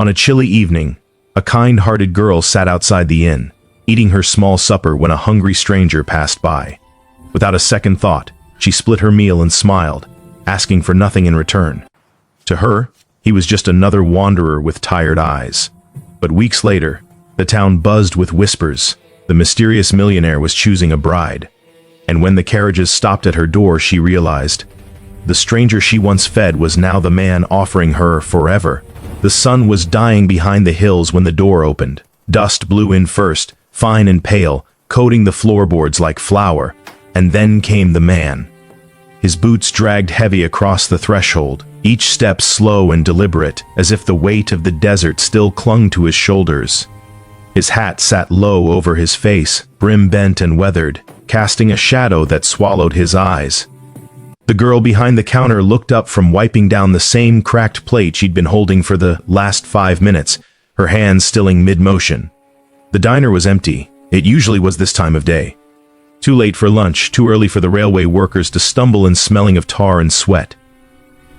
On a chilly evening, a kind-hearted girl sat outside the inn, eating her small supper when a hungry stranger passed by. Without a second thought, she split her meal and smiled, asking for nothing in return. To her, he was just another wanderer with tired eyes. But weeks later, the town buzzed with whispers. The mysterious millionaire was choosing a bride. And when the carriages stopped at her door, she realized the stranger she once fed was now the man offering her forever. The sun was dying behind the hills when the door opened. Dust blew in first, fine and pale, coating the floorboards like flour. And then came the man. His boots dragged heavy across the threshold, each step slow and deliberate, as if the weight of the desert still clung to his shoulders. His hat sat low over his face, brim bent and weathered, casting a shadow that swallowed his eyes. The girl behind the counter looked up from wiping down the same cracked plate she'd been holding for the last 5 minutes, her hands stilling mid-motion. The diner was empty. It usually was this time of day. Too late for lunch, too early for the railway workers to stumble in smelling of tar and sweat.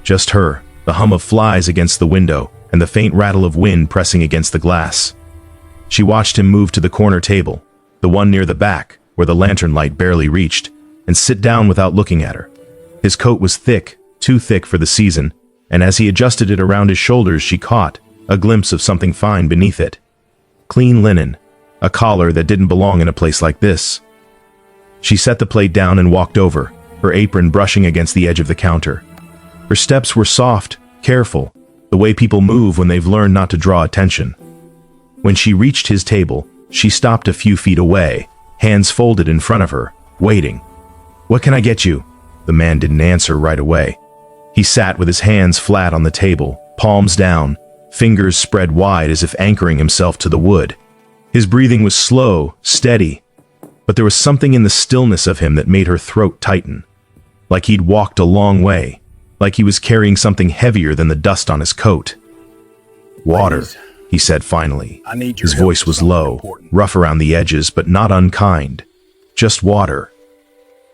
Just her, the hum of flies against the window, and the faint rattle of wind pressing against the glass. She watched him move to the corner table, the one near the back, where the lantern light barely reached, and sit down without looking at her. His coat was thick, too thick for the season, and as he adjusted it around his shoulders, she caught a glimpse of something fine beneath it. Clean linen, a collar that didn't belong in a place like this. She set the plate down and walked over, her apron brushing against the edge of the counter. Her steps were soft, careful, the way people move when they've learned not to draw attention. When she reached his table, she stopped a few feet away, hands folded in front of her, waiting. "What can I get you?" The man didn't answer right away. He sat with his hands flat on the table, palms down, fingers spread wide as if anchoring himself to the wood. His breathing was slow, steady, but there was something in the stillness of him that made her throat tighten. Like he'd walked a long way, like he was carrying something heavier than the dust on his coat. "Water," he said finally. His voice was low, rough around the edges, but not unkind. "Just water."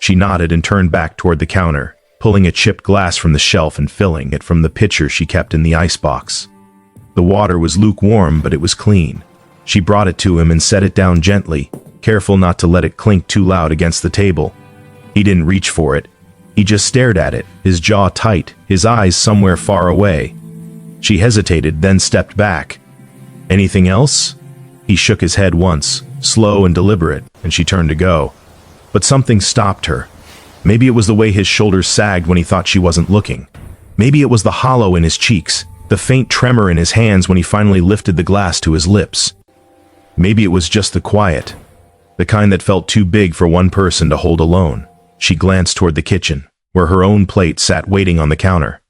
She nodded and turned back toward the counter, pulling a chipped glass from the shelf and filling it from the pitcher she kept in the icebox. The water was lukewarm, but it was clean. She brought it to him and set it down gently, careful not to let it clink too loud against the table. He didn't reach for it. He just stared at it, his jaw tight, his eyes somewhere far away. She hesitated, then stepped back. "Anything else?" He shook his head once, slow and deliberate, and she turned to go. But something stopped her. Maybe it was the way his shoulders sagged when he thought she wasn't looking. Maybe it was the hollow in his cheeks, the faint tremor in his hands when he finally lifted the glass to his lips. Maybe it was just the quiet, the kind that felt too big for one person to hold alone. She glanced toward the kitchen, where her own plate sat waiting on the counter.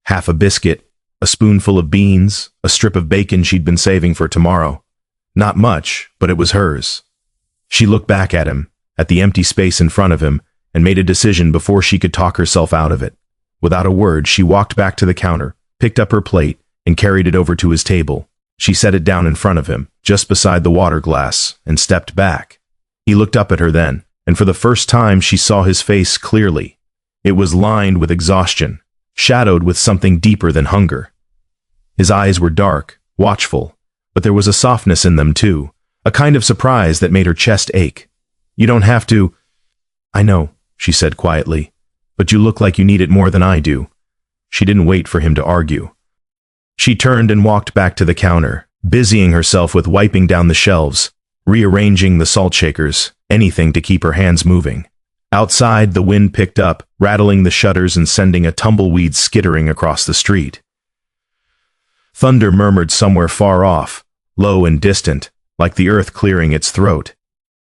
Half a biscuit, a spoonful of beans, a strip of bacon she'd been saving for tomorrow. Not much, but it was hers. She looked back at him, at the empty space in front of him, and made a decision before she could talk herself out of it. Without a word, she walked back to the counter, picked up her plate, and carried it over to his table. She set it down in front of him, just beside the water glass, and stepped back. He looked up at her then, and for the first time she saw his face clearly. It was lined with exhaustion, shadowed with something deeper than hunger. His eyes were dark, watchful, but there was a softness in them too, a kind of surprise that made her chest ache. "You don't have to." "I know," she said quietly, "but you look like you need it more than I do." She didn't wait for him to argue. She turned and walked back to the counter, busying herself with wiping down the shelves, rearranging the salt shakers, anything to keep her hands moving. Outside, the wind picked up, rattling the shutters and sending a tumbleweed skittering across the street. Thunder murmured somewhere far off, low and distant, like the earth clearing its throat.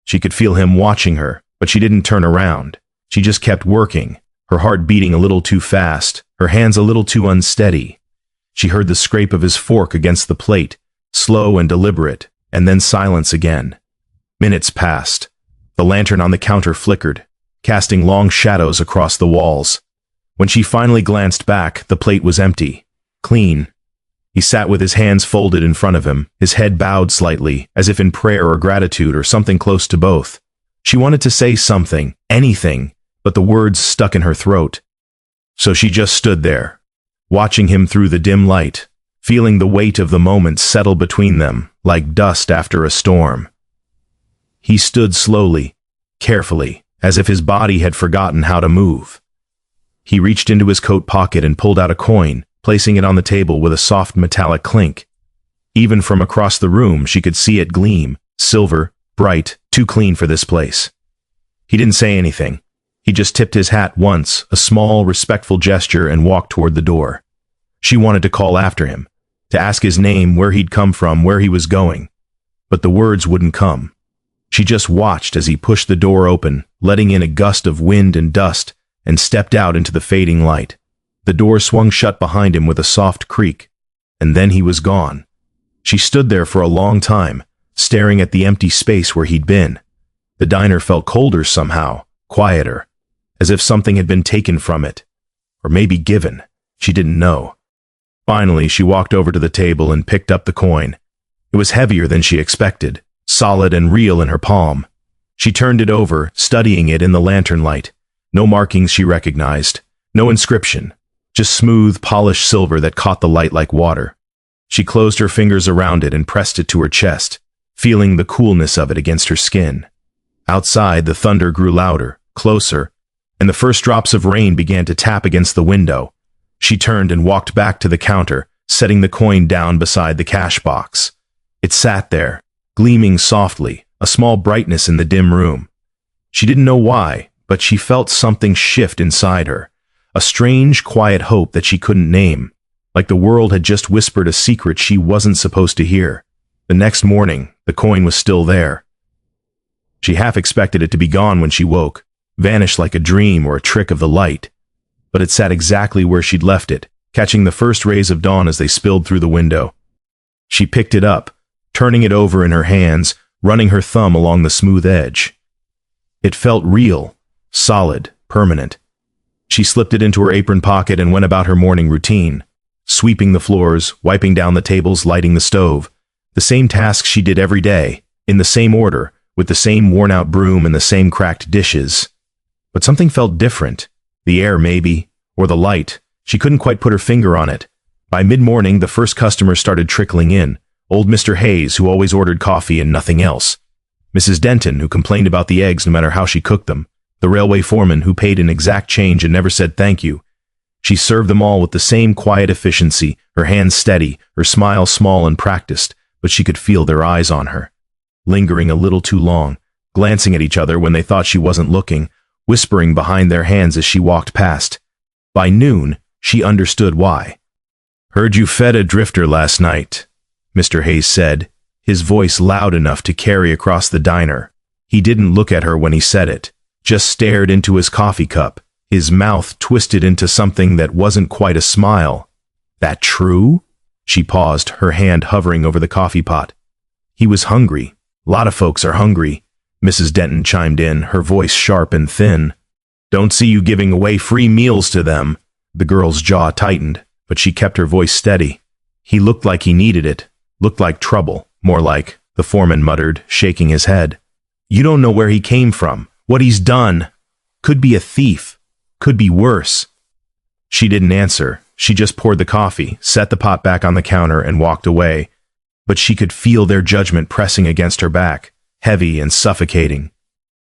She could feel him watching her, but she didn't turn around. She just kept working, her heart beating a little too fast, her hands a little too unsteady. She heard the scrape of his fork against the plate, slow and deliberate, and then silence again. Minutes passed. The lantern on the counter flickered, casting long shadows across the walls. When she finally glanced back, the plate was empty, clean. He sat with his hands folded in front of him, his head bowed slightly, as if in prayer or gratitude or something close to both. She wanted to say something, anything, but the words stuck in her throat. So she just stood there, watching him through the dim light, feeling the weight of the moment settle between them like dust after a storm. He stood slowly, carefully, as if his body had forgotten how to move. He reached into his coat pocket and pulled out a coin, placing it on the table with a soft metallic clink. Even from across the room, she could see it gleam, silver, bright, too clean for this place. He didn't say anything. He just tipped his hat once, a small, respectful gesture, and walked toward the door. She wanted to call after him, to ask his name, where he'd come from, where he was going. But the words wouldn't come. She just watched as he pushed the door open, letting in a gust of wind and dust, and stepped out into the fading light. The door swung shut behind him with a soft creak, and then he was gone. She stood there for a long time, staring at the empty space where he'd been. The diner felt colder somehow, quieter, as if something had been taken from it, or maybe given. She didn't know. Finally, she walked over to the table and picked up the coin. It was heavier than she expected, solid and real in her palm. She turned it over, studying it in the lantern light. No markings she recognized, no inscription, just smooth, polished silver that caught the light like water. She closed her fingers around it and pressed it to her chest, feeling the coolness of it against her skin. Outside, the thunder grew louder, closer, and the first drops of rain began to tap against the window. She turned and walked back to the counter, setting the coin down beside the cash box. It sat there, gleaming softly, a small brightness in the dim room. She didn't know why, but she felt something shift inside her, a strange, quiet hope that she couldn't name, like the world had just whispered a secret she wasn't supposed to hear. The next morning, the coin was still there. She half expected it to be gone when she woke, vanished like a dream or a trick of the light. But it sat exactly where she'd left it, catching the first rays of dawn as they spilled through the window. She picked it up, turning it over in her hands, running her thumb along the smooth edge. It felt real, solid, permanent. She slipped it into her apron pocket and went about her morning routine, sweeping the floors, wiping down the tables, lighting the stove. The same tasks she did every day, in the same order, with the same worn-out broom and the same cracked dishes. But something felt different. The air, maybe, or the light. She couldn't quite put her finger on it. By mid-morning, the first customers started trickling in. Old Mr. Hayes, who always ordered coffee and nothing else. Mrs. Denton, who complained about the eggs no matter how she cooked them. The railway foreman, who paid in exact change and never said thank you. She served them all with the same quiet efficiency, her hands steady, her smile small and practiced, but she could feel their eyes on her. Lingering a little too long, glancing at each other when they thought she wasn't looking, whispering behind their hands as she walked past. By noon, she understood why. "Heard you fed a drifter last night," Mr. Hayes said, his voice loud enough to carry across the diner. He didn't look at her when he said it, just stared into his coffee cup, his mouth twisted into something that wasn't quite a smile. "That true?" She paused, her hand hovering over the coffee pot. "He was hungry. Lot of folks are hungry," Mrs. Denton chimed in, her voice sharp and thin. "Don't see you giving away free meals to them." The girl's jaw tightened, but she kept her voice steady. "He looked like he needed it. Looked like trouble, more like," the foreman muttered, shaking his head. "You don't know where he came from, what he's done. Could be a thief. Could be worse." She didn't answer. She just poured the coffee, set the pot back on the counter, and walked away. But she could feel their judgment pressing against her back, heavy and suffocating.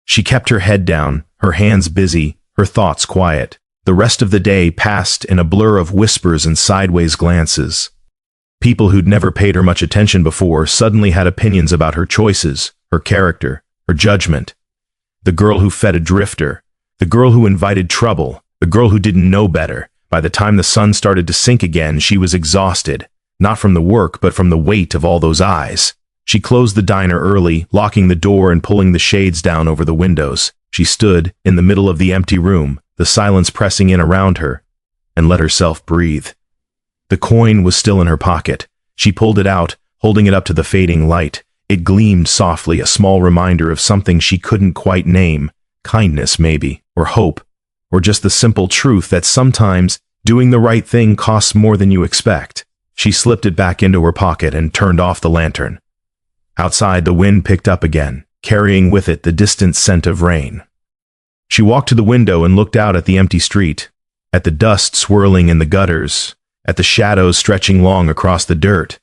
She kept her head down, her hands busy, her thoughts quiet. The rest of the day passed in a blur of whispers and sideways glances. People who'd never paid her much attention before suddenly had opinions about her choices, her character, her judgment. The girl who fed a drifter, the girl who invited trouble, the girl who didn't know better. By the time the sun started to sink again, she was exhausted, not from the work but from the weight of all those eyes. She closed the diner early, locking the door and pulling the shades down over the windows. She stood in the middle of the empty room, the silence pressing in around her, and let herself breathe. The coin was still in her pocket. She pulled it out, holding it up to the fading light. It gleamed softly, a small reminder of something she couldn't quite name. Kindness, maybe, or hope, or just the simple truth that sometimes doing the right thing costs more than you expect. She slipped it back into her pocket and turned off the lantern. Outside, the wind picked up again, carrying with it the distant scent of rain. She walked to the window and looked out at the empty street, at the dust swirling in the gutters, at the shadows stretching long across the dirt.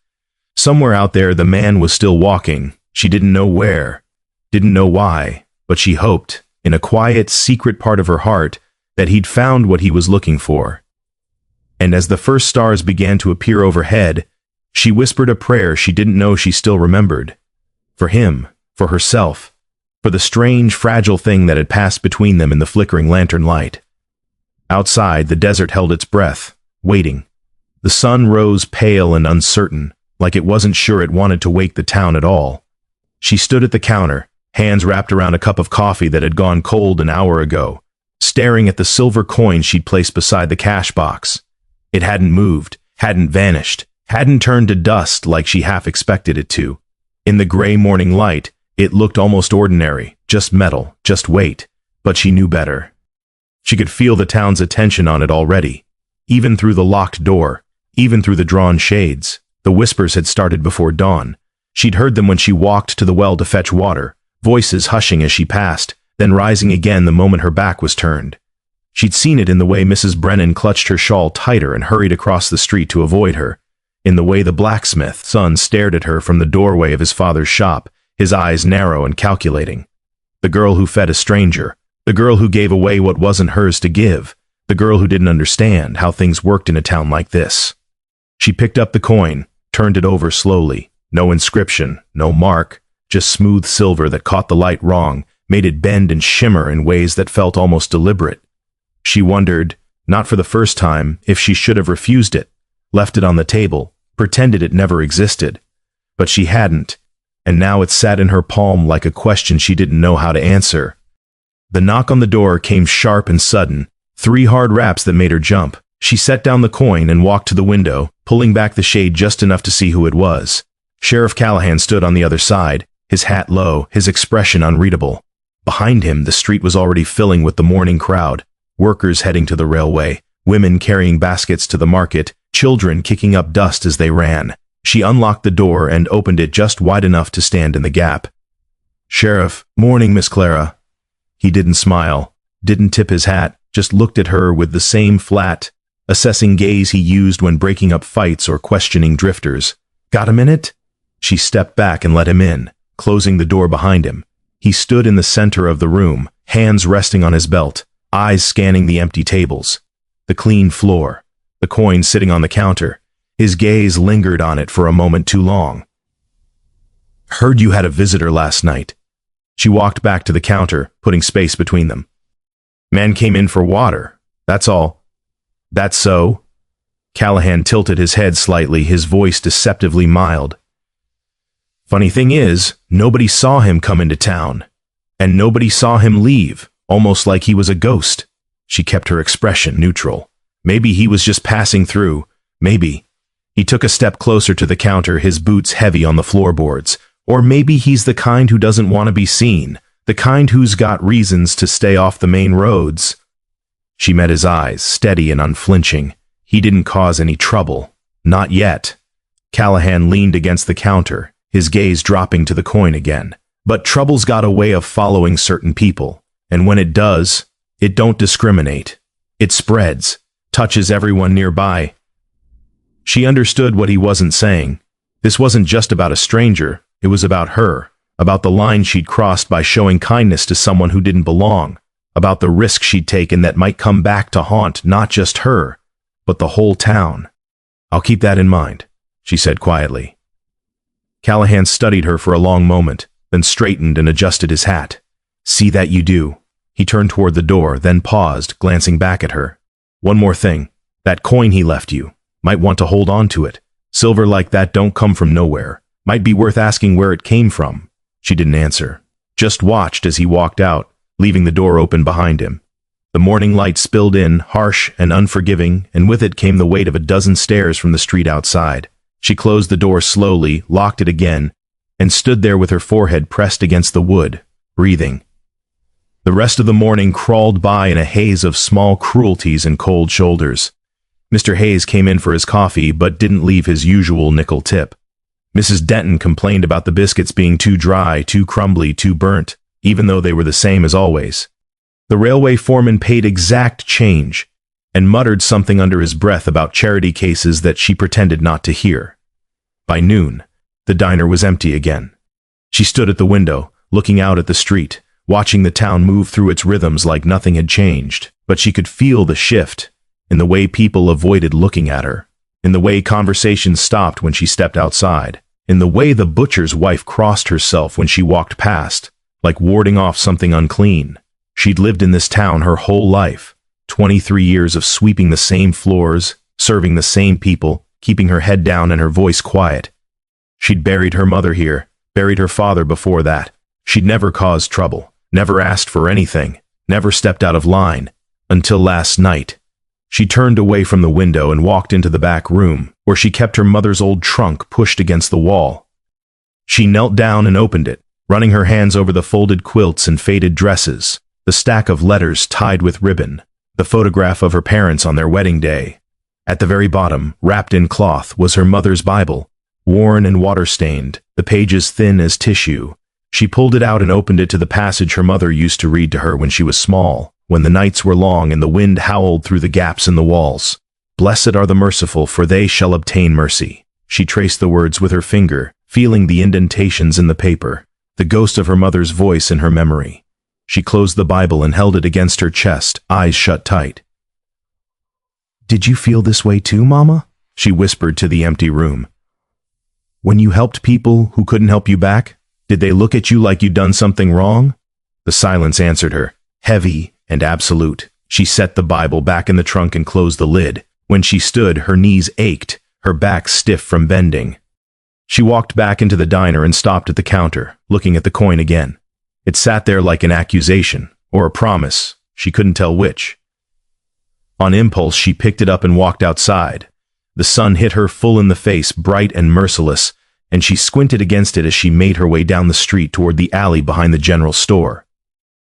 Somewhere out there the man was still walking. She didn't know where, didn't know why, but she hoped, in a quiet, secret part of her heart, that he'd found what he was looking for. And as the first stars began to appear overhead, she whispered a prayer she didn't know she still remembered. For him, for herself, for the strange, fragile thing that had passed between them in the flickering lantern light. Outside, the desert held its breath, waiting. The sun rose pale and uncertain, like it wasn't sure it wanted to wake the town at all. She stood at the counter, hands wrapped around a cup of coffee that had gone cold an hour ago, staring at the silver coin she'd placed beside the cash box. It hadn't moved, hadn't vanished, hadn't turned to dust like she half expected it to. In the gray morning light, it looked almost ordinary, just metal, just weight, but she knew better. She could feel the town's attention on it already, even through the locked door, even through the drawn shades. The whispers had started before dawn. She'd heard them when she walked to the well to fetch water, voices hushing as she passed, then rising again the moment her back was turned. She'd seen it in the way Mrs. Brennan clutched her shawl tighter and hurried across the street to avoid her, in the way the blacksmith's son stared at her from the doorway of his father's shop, his eyes narrow and calculating. The girl who fed a stranger, the girl who gave away what wasn't hers to give, the girl who didn't understand how things worked in a town like this. She picked up the coin, turned it over slowly. No inscription, no mark, just smooth silver that caught the light wrong, made it bend and shimmer in ways that felt almost deliberate. She wondered, not for the first time, if she should have refused it, left it on the table, pretended it never existed. But she hadn't, and now it sat in her palm like a question she didn't know how to answer. The knock on the door came sharp and sudden, 3 hard raps that made her jump. She set down the coin and walked to the window, pulling back the shade just enough to see who it was. Sheriff Callahan stood on the other side, his hat low, his expression unreadable. Behind him, the street was already filling with the morning crowd, workers heading to the railway, women carrying baskets to the market, children kicking up dust as they ran. She unlocked the door and opened it just wide enough to stand in the gap. "Sheriff, morning, Miss Clara." He didn't smile, didn't tip his hat, just looked at her with the same flat, assessing gaze he used when breaking up fights or questioning drifters. "Got a minute?" She stepped back and let him in, closing the door behind him. He stood in the center of the room, hands resting on his belt, eyes scanning the empty tables, the clean floor, the coin sitting on the counter. His gaze lingered on it for a moment too long. "Heard you had a visitor last night." She walked back to the counter, putting space between them. "Man came in for water, that's all." "That's so?" Callahan tilted his head slightly, his voice deceptively mild. "Funny thing is, nobody saw him come into town. And nobody saw him leave, almost like he was a ghost." She kept her expression neutral. "Maybe he was just passing through, maybe." He took a step closer to the counter, his boots heavy on the floorboards. "Or maybe he's the kind who doesn't want to be seen, the kind who's got reasons to stay off the main roads." She met his eyes, steady and unflinching. He didn't cause any trouble. Not yet. Callahan leaned against the counter, his gaze dropping to the coin again. But trouble's got a way of following certain people, and when it does, it don't discriminate. It spreads, touches everyone nearby. She understood what he wasn't saying. This wasn't just about a stranger, it was about her, about the line she'd crossed by showing kindness to someone who didn't belong, about the risk she'd taken that might come back to haunt not just her, but the whole town. "I'll keep that in mind," she said quietly. Callahan studied her for a long moment, then straightened and adjusted his hat. "See that you do." He turned toward the door, then paused, glancing back at her. "One more thing. That coin he left you. Might want to hold on to it. Silver like that don't come from nowhere. Might be worth asking where it came from." She didn't answer, just watched as he walked out, leaving the door open behind him. The morning light spilled in, harsh and unforgiving, and with it came the weight of a dozen stares from the street outside. She closed the door slowly, locked it again, and stood there with her forehead pressed against the wood, breathing. The rest of the morning crawled by in a haze of small cruelties and cold shoulders. Mr. Hayes came in for his coffee, but didn't leave his usual nickel tip. Mrs. Denton complained about the biscuits being too dry, too crumbly, too burnt, even though they were the same as always. The railway foreman paid exact change. and muttered something under his breath about charity cases that she pretended not to hear. By noon, the diner was empty again. She stood at the window, looking out at the street, watching the town move through its rhythms like nothing had changed. But she could feel the shift in the way people avoided looking at her, in the way conversations stopped when she stepped outside, in the way the butcher's wife crossed herself when she walked past, like warding off something unclean. She'd lived in this town her whole life, 23 years of sweeping the same floors, serving the same people, keeping her head down and her voice quiet. She'd buried her mother here, buried her father before that. She'd never caused trouble, never asked for anything, never stepped out of line, until last night. She turned away from the window and walked into the back room, where she kept her mother's old trunk pushed against the wall. She knelt down and opened it, running her hands over the folded quilts and faded dresses, the stack of letters tied with ribbon, the photograph of her parents on their wedding day. At the very bottom, wrapped in cloth, was her mother's Bible, worn and water-stained, the pages thin as tissue. She pulled it out and opened it to the passage her mother used to read to her when she was small, when the nights were long and the wind howled through the gaps in the walls. "Blessed are the merciful, for they shall obtain mercy." She traced the words with her finger, feeling the indentations in the paper, the ghost of her mother's voice in her memory. She closed the Bible and held it against her chest, eyes shut tight. "Did you feel this way too, Mama?" she whispered to the empty room. "When you helped people who couldn't help you back, did they look at you like you'd done something wrong?" The silence answered her, heavy and absolute. She set the Bible back in the trunk and closed the lid. When she stood, her knees ached, her back stiff from bending. She walked back into the diner and stopped at the counter, looking at the coin again. It sat there like an accusation, or a promise, she couldn't tell which. On impulse, she picked it up and walked outside. The sun hit her full in the face, bright and merciless, and she squinted against it as she made her way down the street toward the alley behind the general store.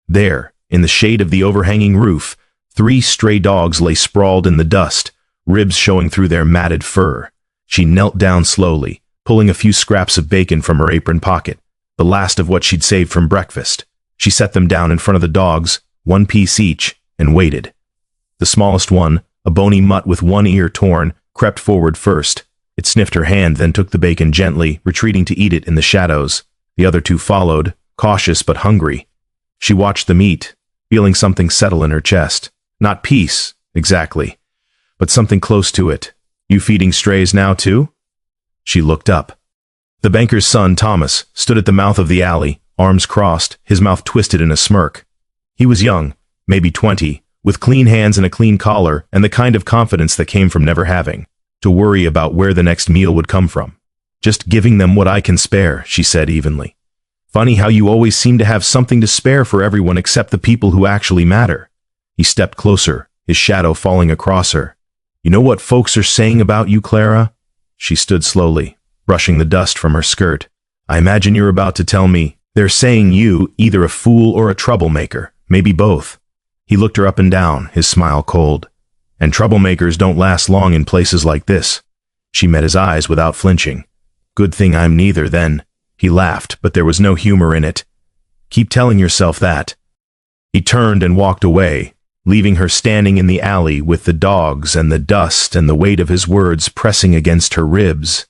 There, in the shade of the overhanging roof, 3 stray dogs lay sprawled in the dust, ribs showing through their matted fur. She knelt down slowly, pulling a few scraps of bacon from her apron pocket, the last of what she'd saved from breakfast. She set them down in front of the dogs, 1 piece each, and waited. The smallest one, a bony mutt with 1 ear torn, crept forward first. It sniffed her hand, then took the bacon gently, retreating to eat it in the shadows. The other 2 followed, cautious but hungry. She watched them eat, feeling something settle in her chest. Not peace, exactly, but something close to it. "You feeding strays now, too?" She looked up. The banker's son, Thomas, stood at the mouth of the alley, arms crossed, his mouth twisted in a smirk. He was young, maybe 20, with clean hands and a clean collar, and the kind of confidence that came from never having to worry about where the next meal would come from. "Just giving them what I can spare," she said evenly. "Funny how you always seem to have something to spare for everyone except the people who actually matter." He stepped closer, his shadow falling across her. "You know what folks are saying about you, Clara?" She stood slowly, brushing the dust from her skirt. "I imagine you're about to tell me they're saying you either a fool or a troublemaker, maybe both." He looked her up and down, his smile cold. "And troublemakers don't last long in places like this." She met his eyes without flinching. "Good thing I'm neither, then." He laughed, but there was no humor in it. "Keep telling yourself that." He turned and walked away, leaving her standing in the alley with the dogs and the dust and the weight of his words pressing against her ribs.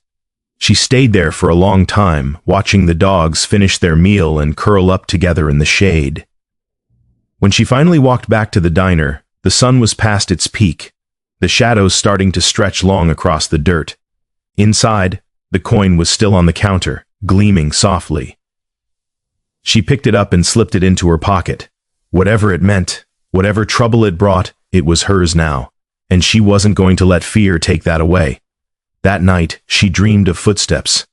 She stayed there for a long time, watching the dogs finish their meal and curl up together in the shade. When she finally walked back to the diner, the sun was past its peak, the shadows starting to stretch long across the dirt. Inside, the coin was still on the counter, gleaming softly. She picked it up and slipped it into her pocket. Whatever it meant, whatever trouble it brought, it was hers now, and she wasn't going to let fear take that away. That night, she dreamed of footsteps,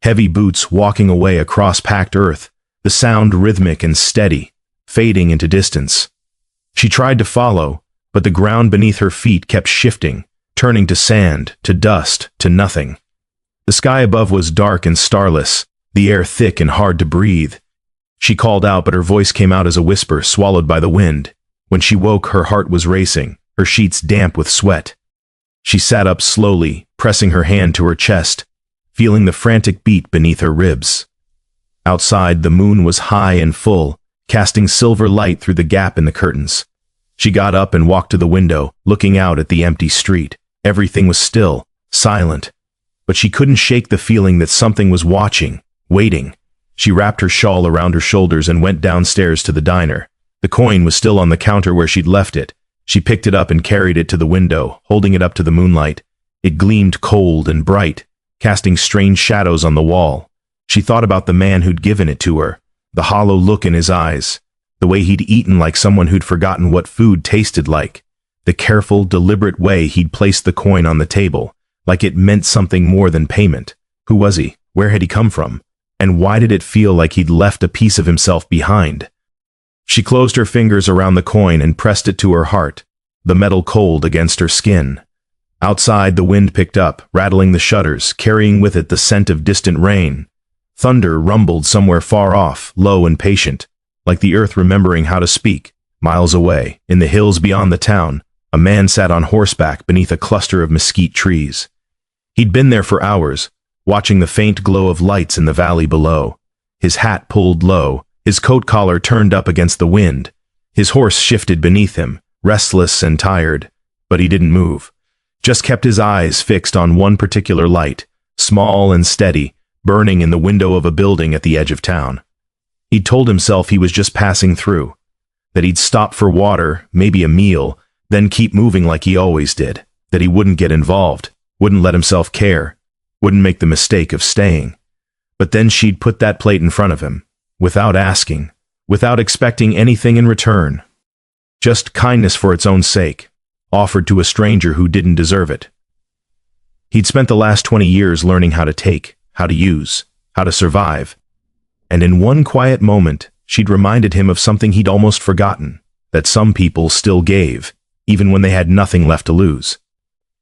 heavy boots walking away across packed earth, the sound rhythmic and steady, fading into distance. She tried to follow, but the ground beneath her feet kept shifting, turning to sand, to dust, to nothing. The sky above was dark and starless, the air thick and hard to breathe. She called out, but her voice came out as a whisper swallowed by the wind. When she woke, her heart was racing, her sheets damp with sweat. She sat up slowly, pressing her hand to her chest, feeling the frantic beat beneath her ribs. Outside, the moon was high and full, casting silver light through the gap in the curtains. She got up and walked to the window, looking out at the empty street. Everything was still, silent. But she couldn't shake the feeling that something was watching, waiting. She wrapped her shawl around her shoulders and went downstairs to the diner. The coin was still on the counter where she'd left it. She picked it up and carried it to the window, holding it up to the moonlight. It gleamed cold and bright, casting strange shadows on the wall. She thought about the man who'd given it to her, the hollow look in his eyes, the way he'd eaten like someone who'd forgotten what food tasted like, the careful, deliberate way he'd placed the coin on the table, like it meant something more than payment. Who was he? Where had he come from? And why did it feel like he'd left a piece of himself behind? She closed her fingers around the coin and pressed it to her heart, the metal cold against her skin. Outside, the wind picked up, rattling the shutters, carrying with it the scent of distant rain. Thunder rumbled somewhere far off, low and patient, like the earth remembering how to speak. Miles away, in the hills beyond the town, a man sat on horseback beneath a cluster of mesquite trees. He'd been there for hours, watching the faint glow of lights in the valley below. His hat pulled low, his coat collar turned up against the wind. His horse shifted beneath him, restless and tired, but he didn't move. Just kept his eyes fixed on one particular light, small and steady, burning in the window of a building at the edge of town. He'd told himself he was just passing through, that he'd stop for water, maybe a meal, then keep moving like he always did, that he wouldn't get involved, wouldn't let himself care, wouldn't make the mistake of staying. But then she'd put that plate in front of him, without asking, without expecting anything in return. Just kindness for its own sake, offered to a stranger who didn't deserve it. He'd spent the last 20 years learning how to take, how to use, how to survive. And in one quiet moment, she'd reminded him of something he'd almost forgotten, that some people still gave, even when they had nothing left to lose.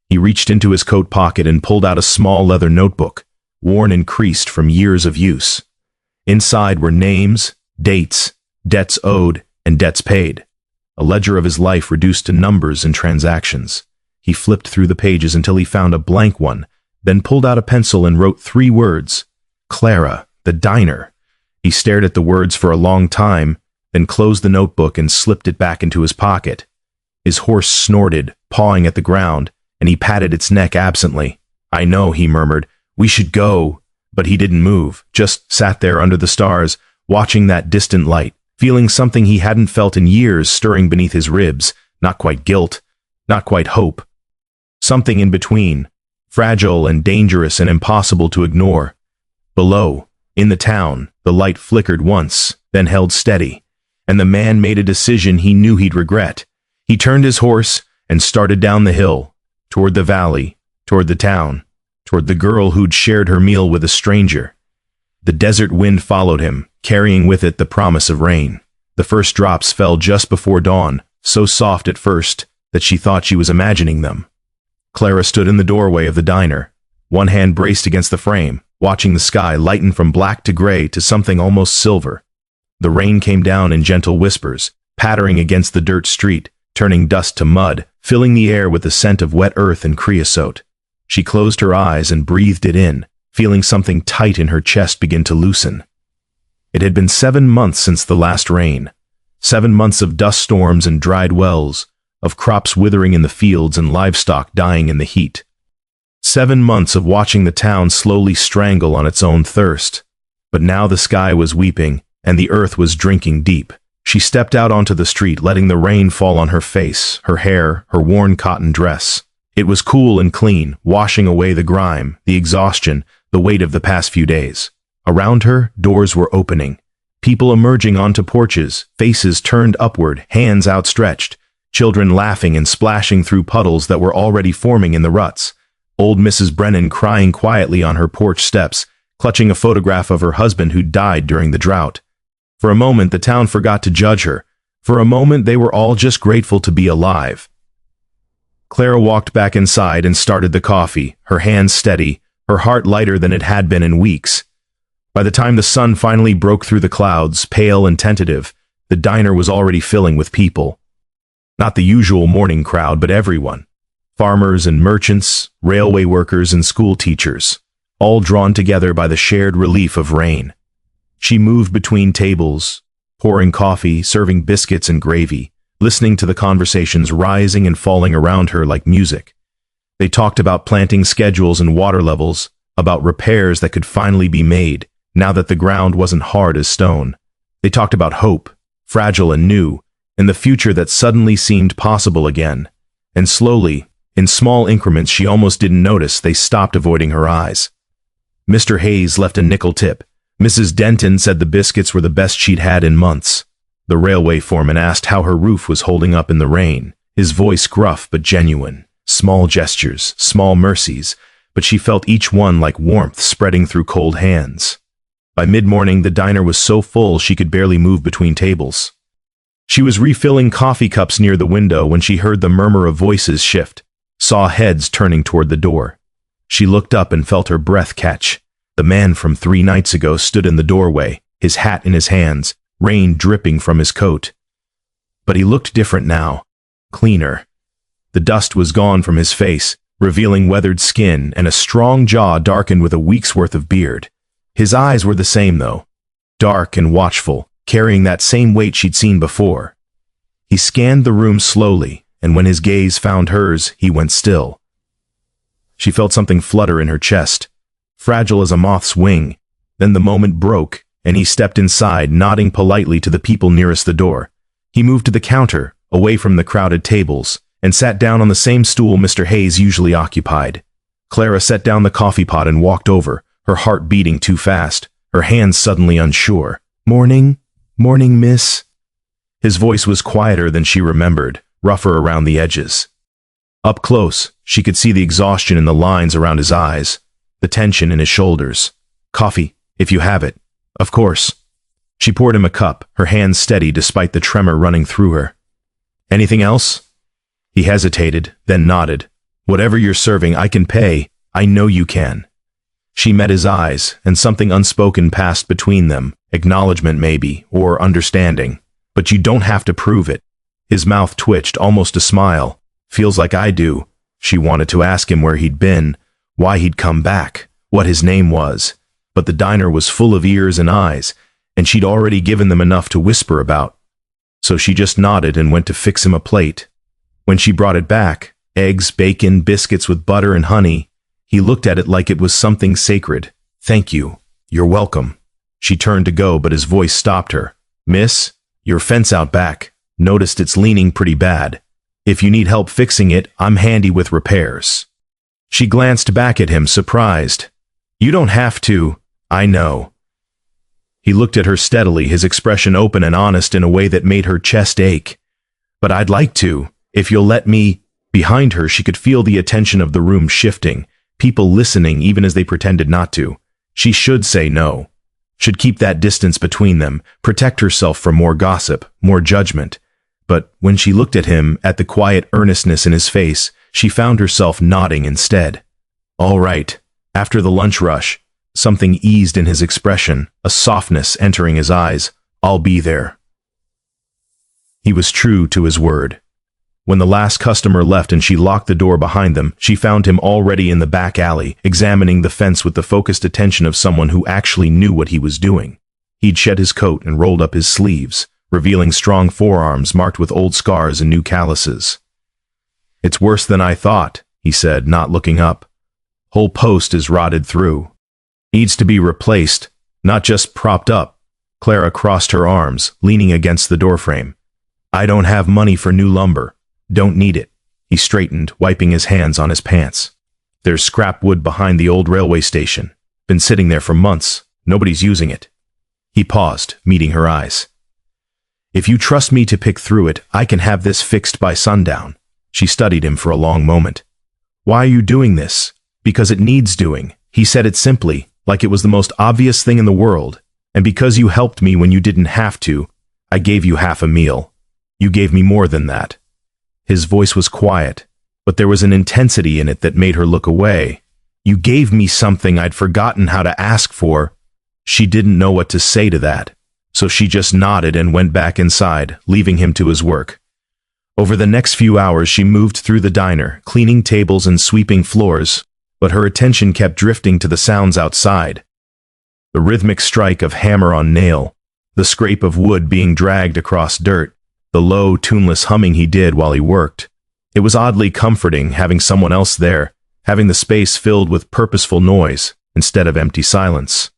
He reached into his coat pocket and pulled out a small leather notebook, worn and creased from years of use. Inside were names, dates, debts owed, and debts paid. A ledger of his life reduced to numbers and transactions. He flipped through the pages until he found a blank one, then pulled out a pencil and wrote 3 words. Clara, the diner. He stared at the words for a long time, then closed the notebook and slipped it back into his pocket. His horse snorted, pawing at the ground, and he patted its neck absently. "I know," he murmured. "We should go." But he didn't move, just sat there under the stars, watching that distant light, feeling something he hadn't felt in years stirring beneath his ribs, not quite guilt, not quite hope. Something in between, fragile and dangerous and impossible to ignore. Below, in the town, the light flickered once, then held steady, and the man made a decision he knew he'd regret. He turned his horse and started down the hill, toward the valley, toward the town, toward the girl who'd shared her meal with a stranger. The desert wind followed him, carrying with it the promise of rain. The first drops fell just before dawn, so soft at first that she thought she was imagining them. Clara stood in the doorway of the diner, one hand braced against the frame, watching the sky lighten from black to gray to something almost silver. The rain came down in gentle whispers, pattering against the dirt street, turning dust to mud, filling the air with the scent of wet earth and creosote. She closed her eyes and breathed it in, feeling something tight in her chest begin to loosen. It had been 7 months since the last rain, 7 months of dust storms and dried wells, of crops withering in the fields and livestock dying in the heat. 7 months of watching the town slowly strangle on its own thirst. But now the sky was weeping, and the earth was drinking deep. She stepped out onto the street, letting the rain fall on her face, her hair, her worn cotton dress. It was cool and clean, washing away the grime, the exhaustion, the weight of the past few days. Around her, doors were opening. People emerging onto porches, faces turned upward, hands outstretched. Children laughing and splashing through puddles that were already forming in the ruts. Old Mrs. Brennan crying quietly on her porch steps, clutching a photograph of her husband who died during the drought. For a moment, the town forgot to judge her. For a moment, they were all just grateful to be alive. Clara walked back inside and started the coffee, her hands steady, her heart lighter than it had been in weeks. By the time the sun finally broke through the clouds, pale and tentative, the diner was already filling with people. Not the usual morning crowd, but everyone. Farmers and merchants, railway workers and school teachers, all drawn together by the shared relief of rain. She moved between tables, pouring coffee, serving biscuits and gravy, listening to the conversations rising and falling around her like music. They talked about planting schedules and water levels, about repairs that could finally be made, now that the ground wasn't hard as stone. They talked about hope, fragile and new, and the future that suddenly seemed possible again. And slowly, in small increments she almost didn't notice, they stopped avoiding her eyes. Mr. Hayes left a nickel tip. Mrs. Denton said the biscuits were the best she'd had in months. The railway foreman asked how her roof was holding up in the rain, his voice gruff but genuine. Small gestures, small mercies, but she felt each one like warmth spreading through cold hands. By mid-morning, the diner was so full she could barely move between tables. She was refilling coffee cups near the window when she heard the murmur of voices shift, saw heads turning toward the door. She looked up and felt her breath catch. The man from 3 nights ago stood in the doorway, his hat in his hands, rain dripping from his coat. But he looked different now, cleaner. The dust was gone from his face, revealing weathered skin and a strong jaw darkened with a week's worth of beard. His eyes were the same though, dark and watchful, carrying that same weight she'd seen before. He scanned the room slowly, and when his gaze found hers, he went still. She felt something flutter in her chest, fragile as a moth's wing. Then the moment broke, and he stepped inside, nodding politely to the people nearest the door. He moved to the counter, away from the crowded tables, and sat down on the same stool Mr. Hayes usually occupied. Clara set down the coffee pot and walked over, her heart beating too fast, her hands suddenly unsure. "Morning, morning, miss." His voice was quieter than she remembered, rougher around the edges. Up close, she could see the exhaustion in the lines around his eyes, the tension in his shoulders. "Coffee, if you have it." "Of course." She poured him a cup, her hands steady despite the tremor running through her. "Anything else?" He hesitated, then nodded. "Whatever you're serving, I can pay. I know you can." She met his eyes, and something unspoken passed between them, acknowledgement maybe, or understanding. "But you don't have to prove it." His mouth twitched, almost a smile. "Feels like I do." She wanted to ask him where he'd been, why he'd come back, what his name was. But the diner was full of ears and eyes, and she'd already given them enough to whisper about. So she just nodded and went to fix him a plate. When she brought it back, eggs, bacon, biscuits with butter and honey, he looked at it like it was something sacred. "Thank you. You're welcome." She turned to go, but his voice stopped her. "Miss, your fence out back. Noticed it's leaning pretty bad. If you need help fixing it, I'm handy with repairs." She glanced back at him, surprised. "You don't have to. I know." He looked at her steadily, his expression open and honest in a way that made her chest ache. "But I'd like to, if you'll let me." Behind her, she could feel the attention of the room shifting, people listening even as they pretended not to. She should say no. Should keep that distance between them, protect herself from more gossip, more judgment. But when she looked at him, at the quiet earnestness in his face, she found herself nodding instead. "All right." After the lunch rush, something eased in his expression, a softness entering his eyes. "I'll be there." He was true to his word. When the last customer left and she locked the door behind them, she found him already in the back alley, examining the fence with the focused attention of someone who actually knew what he was doing. He'd shed his coat and rolled up his sleeves, revealing strong forearms marked with old scars and new calluses. "It's worse than I thought," he said, not looking up. "Whole post is rotted through. Needs to be replaced, not just propped up." Clara crossed her arms, leaning against the doorframe. "I don't have money for new lumber. Don't need it." He straightened, wiping his hands on his pants. "There's scrap wood behind the old railway station. Been sitting there for months. Nobody's using it." He paused, meeting her eyes. "If you trust me to pick through it, I can have this fixed by sundown." She studied him for a long moment. "Why are you doing this?" "Because it needs doing." He said it simply, like it was the most obvious thing in the world. "And because you helped me when you didn't have to, I gave you half a meal. You gave me more than that." His voice was quiet, but there was an intensity in it that made her look away. "You gave me something I'd forgotten how to ask for." She didn't know what to say to that, so she just nodded and went back inside, leaving him to his work. Over the next few hours she moved through the diner, cleaning tables and sweeping floors, but her attention kept drifting to the sounds outside. The rhythmic strike of hammer on nail, the scrape of wood being dragged across dirt, the low, tuneless humming he did while he worked. It was oddly comforting having someone else there, having the space filled with purposeful noise instead of empty silence.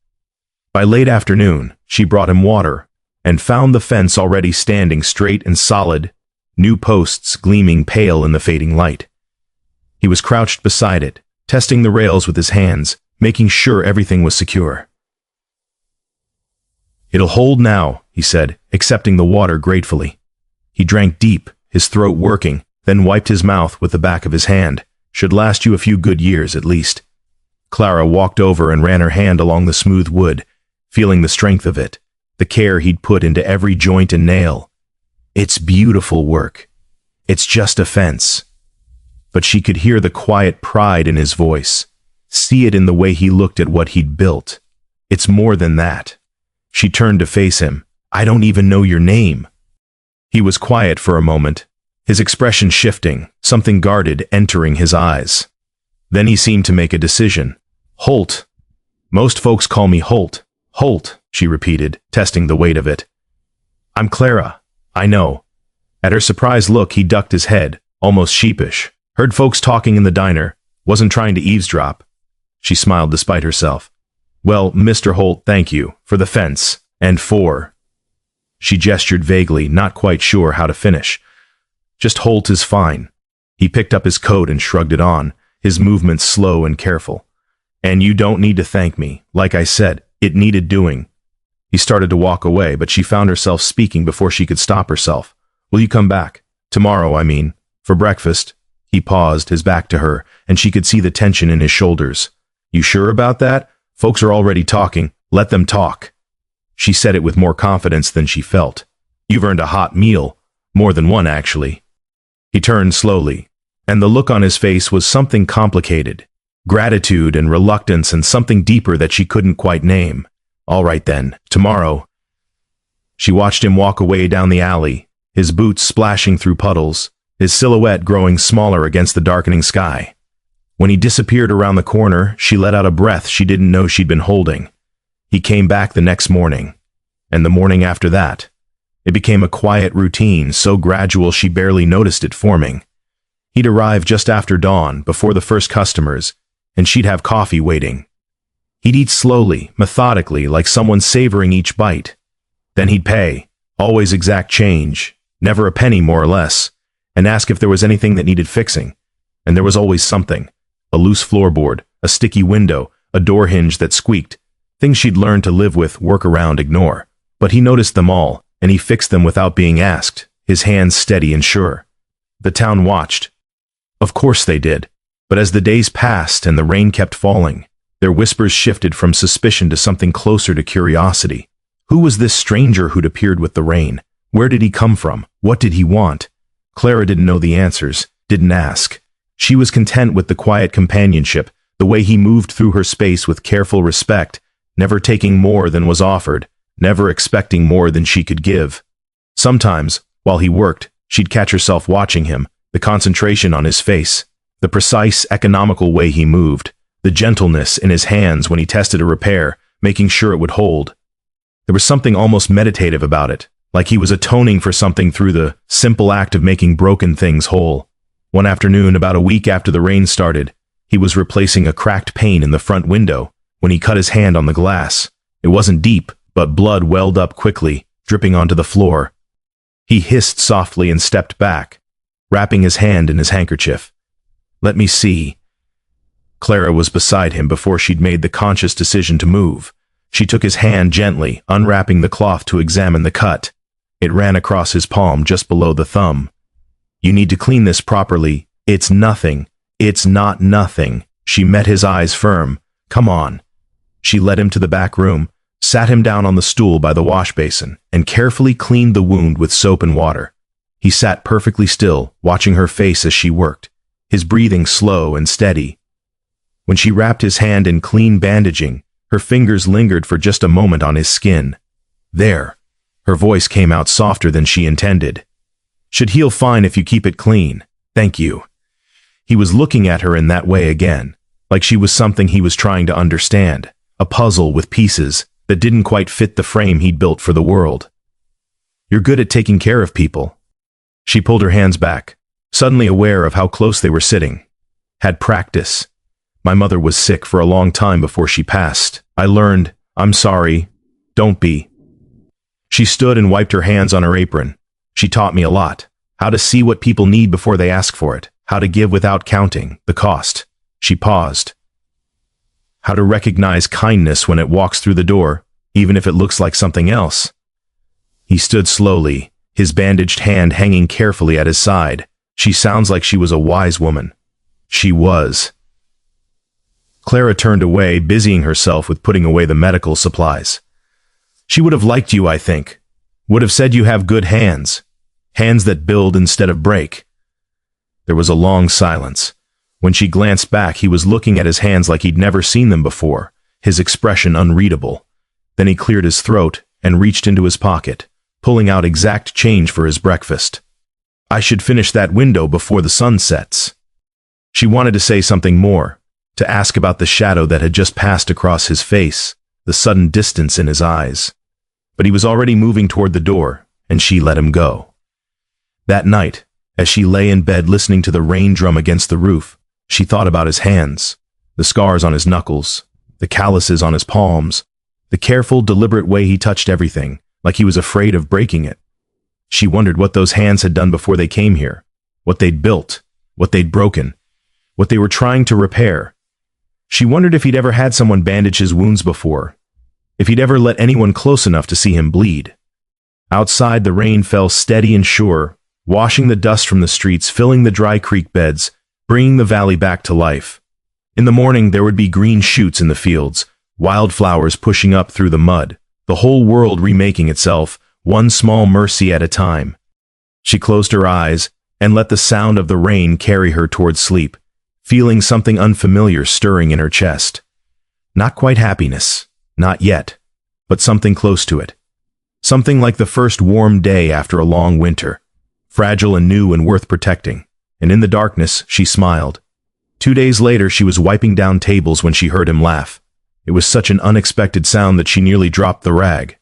By late afternoon, she brought him water and found the fence already standing straight and solid, new posts gleaming pale in the fading light. He was crouched beside it, testing the rails with his hands, making sure everything was secure. "It'll hold now," he said, accepting the water gratefully. He drank deep, his throat working, then wiped his mouth with the back of his hand. "Should last you a few good years at least." Clara walked over and ran her hand along the smooth wood, feeling the strength of it, the care he'd put into every joint and nail. "It's beautiful work. It's just a fence." But she could hear the quiet pride in his voice, see it in the way he looked at what he'd built. "It's more than that." She turned to face him. "I don't even know your name." He was quiet for a moment, his expression shifting, something guarded entering his eyes. Then he seemed to make a decision. "Holt. Most folks call me Holt." "Holt," she repeated, testing the weight of it. "I'm Clara. I know." At her surprised look, he ducked his head, almost sheepish. "Heard folks talking in the diner. Wasn't trying to eavesdrop." She smiled despite herself. "Well, Mr. Holt, thank you for the fence and for—" She gestured vaguely, not quite sure how to finish. "Just Holt is fine." He picked up his coat and shrugged it on, his movements slow and careful. "And you don't need to thank me. Like I said, it needed doing." He started to walk away, but she found herself speaking before she could stop herself. "Will you come back? Tomorrow, I mean. For breakfast?" He paused, his back to her, and she could see the tension in his shoulders. "You sure about that? Folks are already talking. Let them talk." She said it with more confidence than she felt. "You've earned a hot meal. More than one, actually." He turned slowly, and the look on his face was something complicated. Gratitude and reluctance and something deeper that she couldn't quite name. "All right then, tomorrow." She watched him walk away down the alley, his boots splashing through puddles, his silhouette growing smaller against the darkening sky. When he disappeared around the corner, she let out a breath she didn't know she'd been holding. He came back the next morning, and the morning after that. It became a quiet routine, so gradual she barely noticed it forming. He'd arrive just after dawn, before the first customers, and she'd have coffee waiting. He'd eat slowly, methodically, like someone savoring each bite. Then he'd pay, always exact change, never a penny more or less, and ask if there was anything that needed fixing. And there was always something. A loose floorboard, a sticky window, a door hinge that squeaked. Things she'd learned to live with, work around, ignore. But he noticed them all, and he fixed them without being asked, his hands steady and sure. The town watched. Of course they did. But as the days passed and the rain kept falling, their whispers shifted from suspicion to something closer to curiosity. Who was this stranger who'd appeared with the rain? Where did he come from? What did he want? Clara didn't know the answers, didn't ask. She was content with the quiet companionship, the way he moved through her space with careful respect, never taking more than was offered, never expecting more than she could give. Sometimes, while he worked, she'd catch herself watching him, the concentration on his face, the precise, economical way he moved, the gentleness in his hands when he tested a repair, making sure it would hold. There was something almost meditative about it, like he was atoning for something through the simple act of making broken things whole. One afternoon, about a week after the rain started, he was replacing a cracked pane in the front window when he cut his hand on the glass. It wasn't deep, but blood welled up quickly, dripping onto the floor. He hissed softly and stepped back, wrapping his hand in his handkerchief. "Let me see." Clara was beside him before she'd made the conscious decision to move. She took his hand gently, unwrapping the cloth to examine the cut. It ran across his palm just below the thumb. "You need to clean this properly. It's nothing. It's not nothing." She met his eyes firm. "Come on." She led him to the back room, sat him down on the stool by the wash basin, and carefully cleaned the wound with soap and water. He sat perfectly still, watching her face as she worked, his breathing slow and steady. When she wrapped his hand in clean bandaging, her fingers lingered for just a moment on his skin. "There." Her voice came out softer than she intended. "Should heal fine if you keep it clean. Thank you." He was looking at her in that way again, like she was something he was trying to understand, a puzzle with pieces that didn't quite fit the frame he'd built for the world. "You're good at taking care of people. She pulled her hands back, suddenly aware of how close they were sitting. Had practice. My mother was sick for a long time before she passed. I learned, I'm sorry, don't be. She stood and wiped her hands on her apron. She taught me a lot. How to see what people need before they ask for it. How to give without counting the cost. She paused. How to recognize kindness when it walks through the door, even if it looks like something else. He stood slowly, his bandaged hand hanging carefully at his side. She sounds like she was a wise woman. She was. Clara turned away, busying herself with putting away the medical supplies. She would have liked you, I think. Would have said you have good hands. Hands that build instead of break. There was a long silence. When she glanced back, he was looking at his hands like he'd never seen them before, his expression unreadable. Then he cleared his throat and reached into his pocket, pulling out exact change for his breakfast. I should finish that window before the sun sets. She wanted to say something more, to ask about the shadow that had just passed across his face, the sudden distance in his eyes. But he was already moving toward the door, and she let him go. That night, as she lay in bed listening to the rain drum against the roof, she thought about his hands, the scars on his knuckles, the calluses on his palms, the careful, deliberate way he touched everything, like he was afraid of breaking it. She wondered what those hands had done before they came here, what they'd built, what they'd broken, what they were trying to repair. She wondered if he'd ever had someone bandage his wounds before, if he'd ever let anyone close enough to see him bleed. Outside, the rain fell steady and sure, washing the dust from the streets, filling the dry creek beds, bringing the valley back to life. In the morning, there would be green shoots in the fields, wildflowers pushing up through the mud, the whole world remaking itself, one small mercy at a time. She closed her eyes and let the sound of the rain carry her toward sleep, feeling something unfamiliar stirring in her chest. Not quite happiness, not yet, but something close to it. Something like the first warm day after a long winter, fragile and new and worth protecting. And in the darkness, she smiled. 2 days later, she was wiping down tables when she heard him laugh. It was such an unexpected sound that she nearly dropped the rag.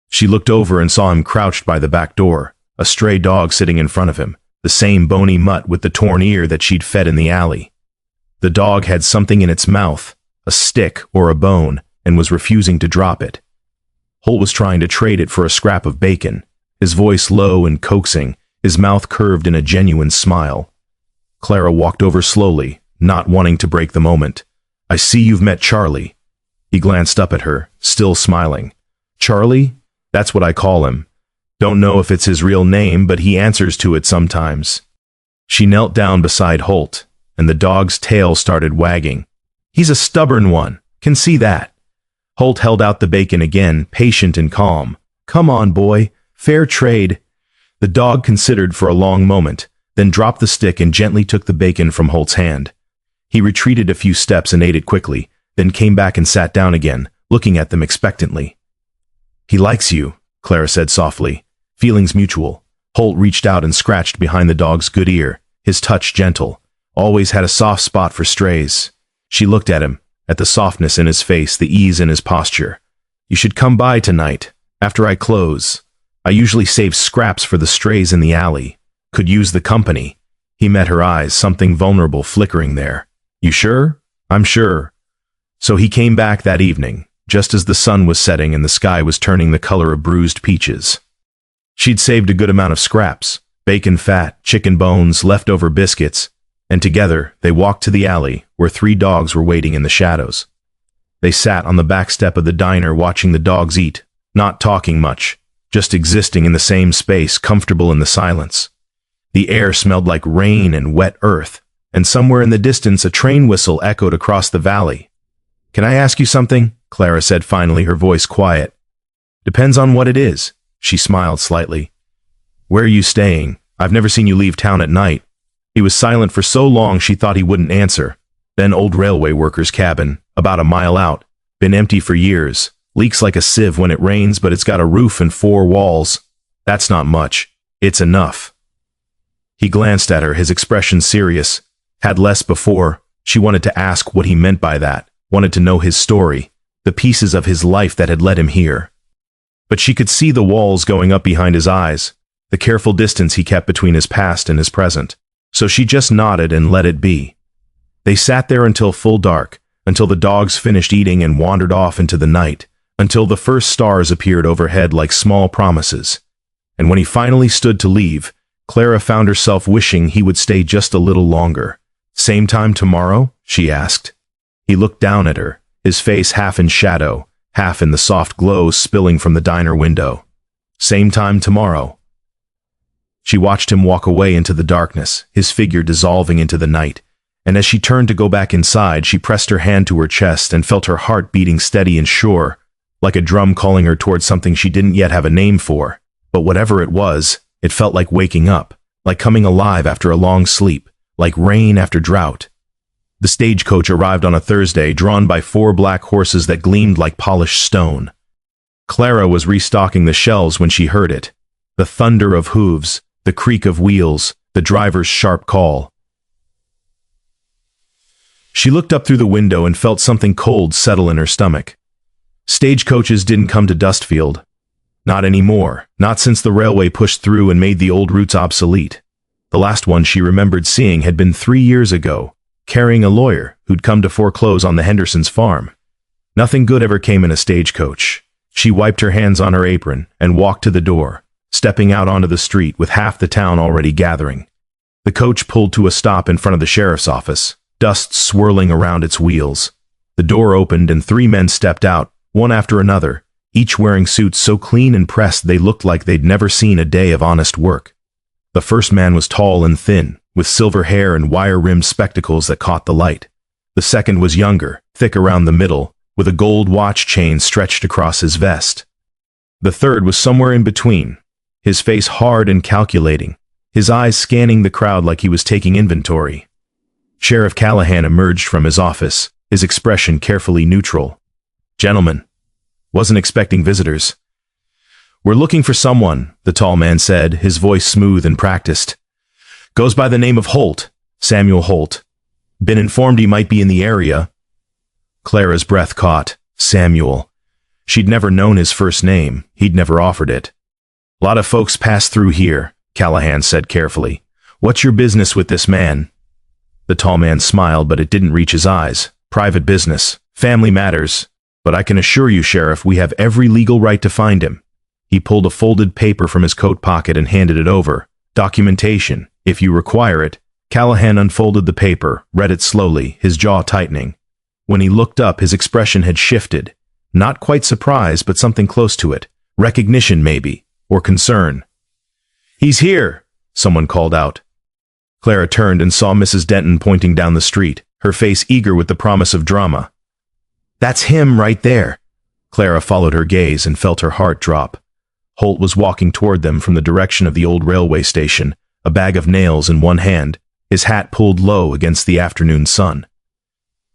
She looked over and saw him crouched by the back door, a stray dog sitting in front of him, the same bony mutt with the torn ear that she'd fed in the alley. The dog had something in its mouth, a stick or a bone, and was refusing to drop it. Holt was trying to trade it for a scrap of bacon, his voice low and coaxing, his mouth curved in a genuine smile. Clara walked over slowly, not wanting to break the moment. I see you've met Charlie. He glanced up at her, still smiling. Charlie? That's what I call him. Don't know if it's his real name, but he answers to it sometimes. She knelt down beside Holt, and the dog's tail started wagging. He's a stubborn one, can see that. Holt held out the bacon again, patient and calm. Come on, boy, fair trade. The dog considered for a long moment, then dropped the stick and gently took the bacon from Holt's hand. He retreated a few steps and ate it quickly, then came back and sat down again, looking at them expectantly. He likes you, Clara said softly. Feelings mutual. Holt reached out and scratched behind the dog's good ear, his touch gentle. Always had a soft spot for strays. She looked at him, at the softness in his face, the ease in his posture. You should come by tonight, after I close. I usually save scraps for the strays in the alley. Could use the company. He met her eyes, something vulnerable flickering there. You sure? I'm sure. So he came back that evening, just as the sun was setting and the sky was turning the color of bruised peaches. She'd saved a good amount of scraps, bacon fat, chicken bones, leftover biscuits, and together they walked to the alley where 3 dogs were waiting in the shadows. They sat on the back step of the diner watching the dogs eat, not talking much, just existing in the same space, comfortable in the silence. The air smelled like rain and wet earth, and somewhere in the distance a train whistle echoed across the valley. Can I ask you something? Clara said finally, her voice quiet. Depends on what it is. She smiled slightly. Where are you staying? I've never seen you leave town at night. He was silent for so long she thought he wouldn't answer. Then old railway worker's cabin, about a mile out. Been empty for years. Leaks like a sieve when it rains, but it's got a roof and 4 walls. That's not much. It's enough. He glanced at her, his expression serious. Had less before. She wanted to ask what he meant by that. Wanted to know his story, the pieces of his life that had led him here. But she could see the walls going up behind his eyes, the careful distance he kept between his past and his present. So she just nodded and let it be. They sat there until full dark, until the dogs finished eating and wandered off into the night, until the first stars appeared overhead like small promises. And when he finally stood to leave, Clara found herself wishing he would stay just a little longer. "Same time tomorrow?" she asked. He looked down at her, his face half in shadow, half in the soft glow spilling from the diner window. "Same time tomorrow." She watched him walk away into the darkness, his figure dissolving into the night, and as she turned to go back inside, she pressed her hand to her chest and felt her heart beating steady and sure, like a drum calling her towards something she didn't yet have a name for. But whatever it was, it felt like waking up, like coming alive after a long sleep, like rain after drought. The stagecoach arrived on a Thursday, drawn by 4 black horses that gleamed like polished stone. Clara was restocking the shelves when she heard it. The thunder of hooves, the creak of wheels, the driver's sharp call. She looked up through the window and felt something cold settle in her stomach. Stagecoaches didn't come to Dustfield. Not anymore, not since the railway pushed through and made the old routes obsolete. The last one she remembered seeing had been 3 years ago, carrying a lawyer who'd come to foreclose on the Hendersons' farm. Nothing good ever came in a stagecoach. She wiped her hands on her apron and walked to the door, stepping out onto the street with half the town already gathering. The coach pulled to a stop in front of the sheriff's office, dust swirling around its wheels. The door opened and 3 men stepped out, one after another, each wearing suits so clean and pressed they looked like they'd never seen a day of honest work. The first man was tall and thin, with silver hair and wire-rimmed spectacles that caught the light. The second was younger, thick around the middle, with a gold watch chain stretched across his vest. The third was somewhere in between, his face hard and calculating, his eyes scanning the crowd like he was taking inventory. Sheriff Callahan emerged from his office, his expression carefully neutral. "Gentlemen, wasn't expecting visitors." "We're looking for someone," the tall man said, his voice smooth and practiced. "Goes by the name of Holt, Samuel Holt. Been informed he might be in the area." Clara's breath caught. Samuel. She'd never known his first name, he'd never offered it. "Lot of folks pass through here," Callahan said carefully. "What's your business with this man?" The tall man smiled, but it didn't reach his eyes. "Private business, family matters. But I can assure you, Sheriff, we have every legal right to find him." He pulled a folded paper from his coat pocket and handed it over. "Documentation, if you require it." Callahan unfolded the paper, read it slowly, his jaw tightening. When he looked up, his expression had shifted. Not quite surprise, but something close to it. Recognition, maybe, or concern. "He's here," someone called out. Clara turned and saw Mrs. Denton pointing down the street, her face eager with the promise of drama. "That's him right there." Clara followed her gaze and felt her heart drop. Holt was walking toward them from the direction of the old railway station, a bag of nails in one hand, his hat pulled low against the afternoon sun.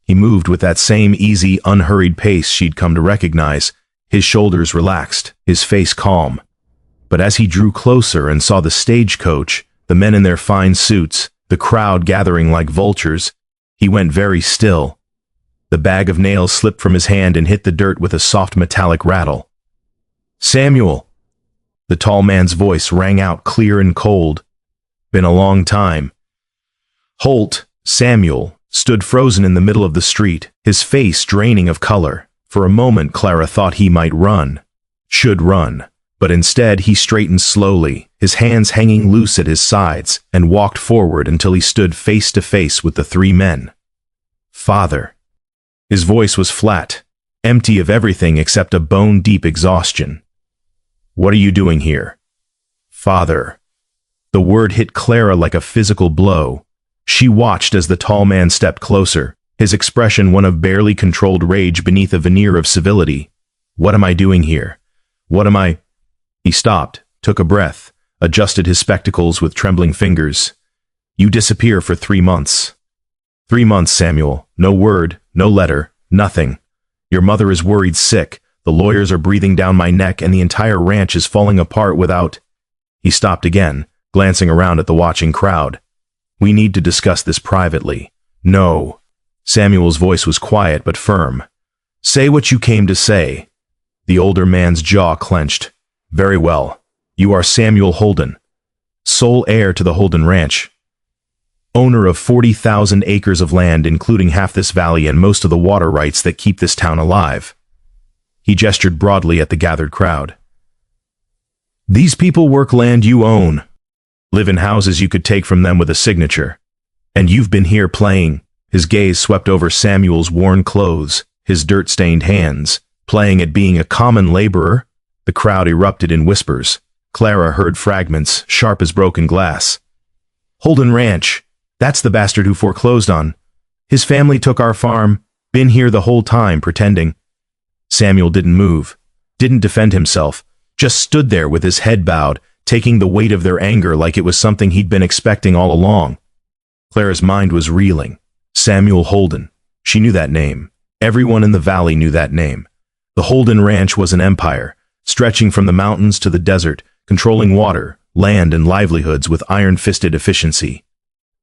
He moved with that same easy, unhurried pace she'd come to recognize, his shoulders relaxed, his face calm. But as he drew closer and saw the stagecoach, the men in their fine suits, the crowd gathering like vultures, he went very still. The bag of nails slipped from his hand and hit the dirt with a soft metallic rattle. "Samuel!" The tall man's voice rang out clear and cold. "Been a long time." Holt, Samuel, stood frozen in the middle of the street, his face draining of color. For a moment Clara thought he might run. Should run. But instead he straightened slowly, his hands hanging loose at his sides, and walked forward until he stood face to face with the 3 men. "Father." His voice was flat, empty of everything except a bone-deep exhaustion. "What are you doing here?" "Father." The word hit Clara like a physical blow. She watched as the tall man stepped closer, his expression one of barely controlled rage beneath a veneer of civility. "What am I doing here? What am I—" He stopped, took a breath, adjusted his spectacles with trembling fingers. "You disappear for 3 months. 3 months, Samuel. No word, no letter, nothing. Your mother is worried sick, the lawyers are breathing down my neck, and the entire ranch is falling apart without—" He stopped again, glancing around at the watching crowd. "We need to discuss this privately." "No." Samuel's voice was quiet but firm. "Say what you came to say." The older man's jaw clenched. "Very well. You are Samuel Holden, sole heir to the Holden Ranch, owner of 40,000 acres of land including half this valley and most of the water rights that keep this town alive. He gestured broadly at the gathered crowd. These people work land you own, live in houses you could take from them with a signature. And you've been here playing. His gaze swept over Samuel's worn clothes, his dirt-stained hands, playing at being a common laborer. The crowd erupted in whispers. Clara heard fragments, sharp as broken glass. Holden Ranch, that's the bastard who foreclosed on. His family took our farm, been here the whole time pretending. Samuel didn't move, didn't defend himself, just stood there with his head bowed, taking the weight of their anger like it was something he'd been expecting all along. Clara's mind was reeling. Samuel Holden. She knew that name. Everyone in the valley knew that name. The Holden Ranch was an empire, stretching from the mountains to the desert, controlling water, land, and livelihoods with iron-fisted efficiency.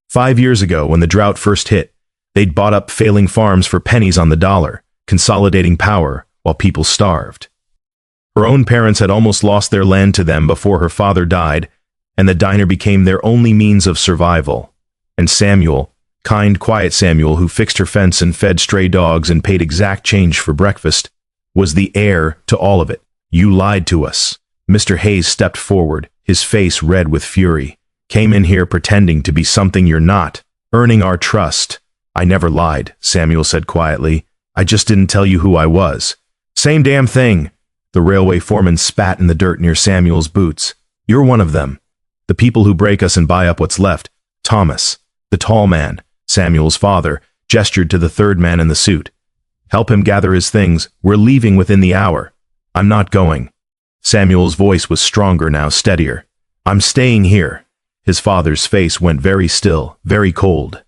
5 years ago, when the drought first hit, they'd bought up failing farms for pennies on the dollar, consolidating power while people starved. Her own parents had almost lost their land to them before her father died, and the diner became their only means of survival. And Samuel, kind, quiet Samuel, who fixed her fence and fed stray dogs and paid exact change for breakfast, was the heir to all of it. You lied to us. Mr. Hayes stepped forward, his face red with fury. Came in here pretending to be something you're not, earning our trust. I never lied, Samuel said quietly. I just didn't tell you who I was. Same damn thing. The railway foreman spat in the dirt near Samuel's boots. You're one of them. The people who break us and buy up what's left. Thomas, the tall man, Samuel's father, gestured to the third man in the suit. Help him gather his things. We're leaving within the hour. I'm not going. Samuel's voice was stronger now, steadier. I'm staying here. His father's face went very still, very cold.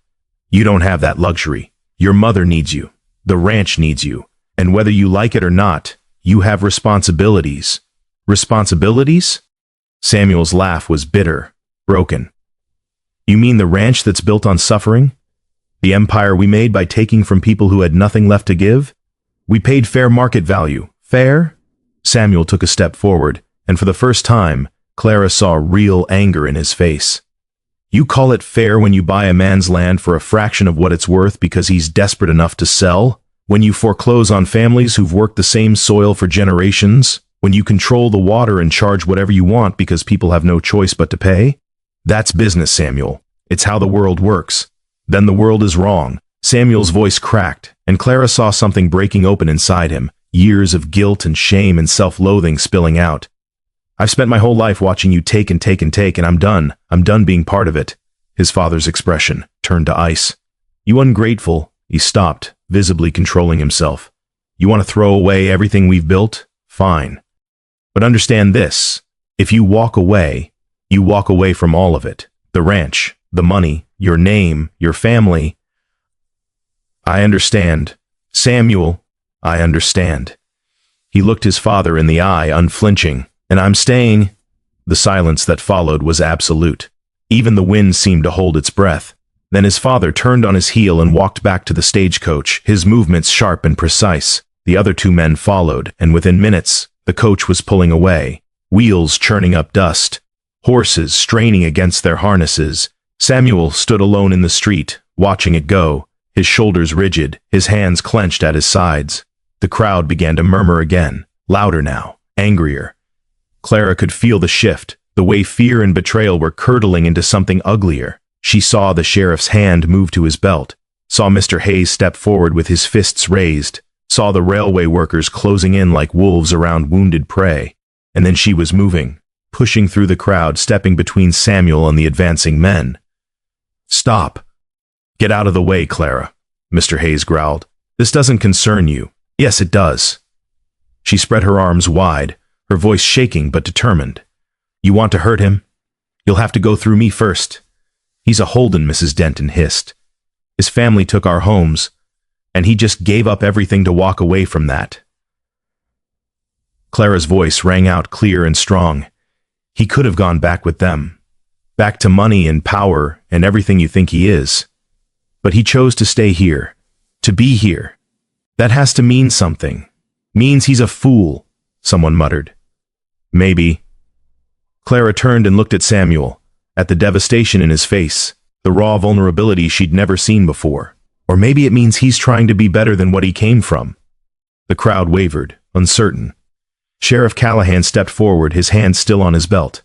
You don't have that luxury. Your mother needs you. The ranch needs you. And whether you like it or not, you have responsibilities. Responsibilities? Samuel's laugh was bitter, broken. You mean the ranch that's built on suffering? The empire we made by taking from people who had nothing left to give? We paid fair market value. Fair? Samuel took a step forward, and for the first time, Clara saw real anger in his face. You call it fair when you buy a man's land for a fraction of what it's worth because he's desperate enough to sell? When you foreclose on families who've worked the same soil for generations? When you control the water and charge whatever you want because people have no choice but to pay? That's business, Samuel. It's how the world works. Then the world is wrong. Samuel's voice cracked, and Clara saw something breaking open inside him, years of guilt and shame and self-loathing spilling out. I've spent my whole life watching you take and take and take, and I'm done. I'm done being part of it. His father's expression turned to ice. You ungrateful. He stopped, visibly controlling himself. You want to throw away everything we've built? Fine. But understand this. If you walk away from all of it. The ranch, the money, your name, your family. I understand. Samuel, I understand. He looked his father in the eye, unflinching. And I'm staying. The silence that followed was absolute. Even the wind seemed to hold its breath. Then his father turned on his heel and walked back to the stagecoach, his movements sharp and precise. The other two men followed, and within minutes, the coach was pulling away, wheels churning up dust, horses straining against their harnesses. Samuel stood alone in the street, watching it go, his shoulders rigid, his hands clenched at his sides. The crowd began to murmur again, louder now, angrier. Clara could feel the shift, the way fear and betrayal were curdling into something uglier. She saw the sheriff's hand move to his belt, saw Mr. Hayes step forward with his fists raised, saw the railway workers closing in like wolves around wounded prey. And then she was moving, pushing through the crowd, stepping between Samuel and the advancing men. Stop. Get out of the way, Clara, Mr. Hayes growled. This doesn't concern you. Yes, it does. She spread her arms wide, her voice shaking but determined. You want to hurt him? You'll have to go through me first. He's a Holden, Mrs. Denton hissed. His family took our homes, and he just gave up everything to walk away from that. Clara's voice rang out clear and strong. He could have gone back with them, back to money and power and everything you think he is. But he chose to stay here, to be here. That has to mean something. Means he's a fool, someone muttered. Maybe. Clara turned and looked at Samuel, at the devastation in his face, the raw vulnerability she'd never seen before. Or maybe it means he's trying to be better than what he came from. The crowd wavered, uncertain. Sheriff Callahan stepped forward, his hand still on his belt.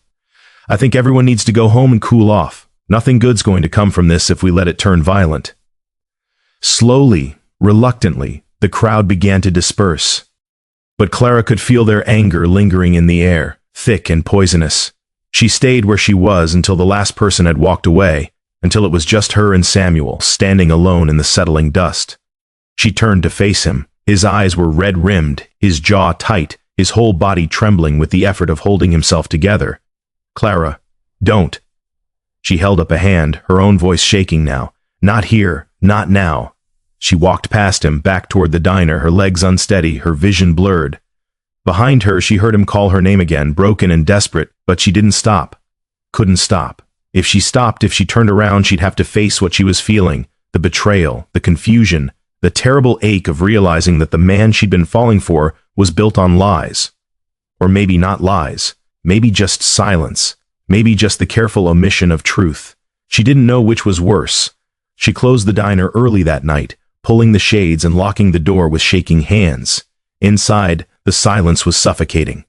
"I think everyone needs to go home and cool off. Nothing good's going to come from this if we let it turn violent." Slowly, reluctantly, the crowd began to disperse. But Clara could feel their anger lingering in the air, thick and poisonous. She stayed where she was until the last person had walked away, until it was just her and Samuel, standing alone in the settling dust. She turned to face him. His eyes were red-rimmed, his jaw tight, his whole body trembling with the effort of holding himself together. "Clara, don't." She held up a hand, her own voice shaking now. "Not here, not now." She walked past him, back toward the diner, her legs unsteady, her vision blurred. Behind her, she heard him call her name again, broken and desperate, but she didn't stop. Couldn't stop. If she stopped, if she turned around, she'd have to face what she was feeling, the betrayal, the confusion, the terrible ache of realizing that the man she'd been falling for was built on lies. Or maybe not lies, maybe just silence, maybe just the careful omission of truth. She didn't know which was worse. She closed the diner early that night, pulling the shades and locking the door with shaking hands. Inside, the silence was suffocating.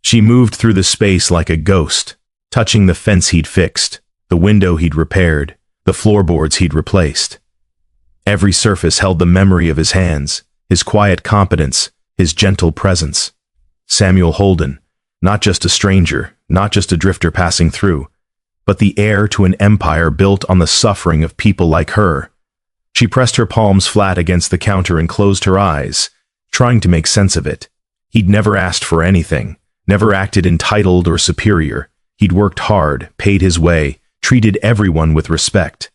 She moved through the space like a ghost, touching the fence he'd fixed, the window he'd repaired, the floorboards he'd replaced. Every surface held the memory of his hands, his quiet competence, his gentle presence. Samuel Holden, not just a stranger, not just a drifter passing through, but the heir to an empire built on the suffering of people like her. She pressed her palms flat against the counter and closed her eyes, trying to make sense of it. He'd never asked for anything, never acted entitled or superior. He'd worked hard, paid his way, treated everyone with respect.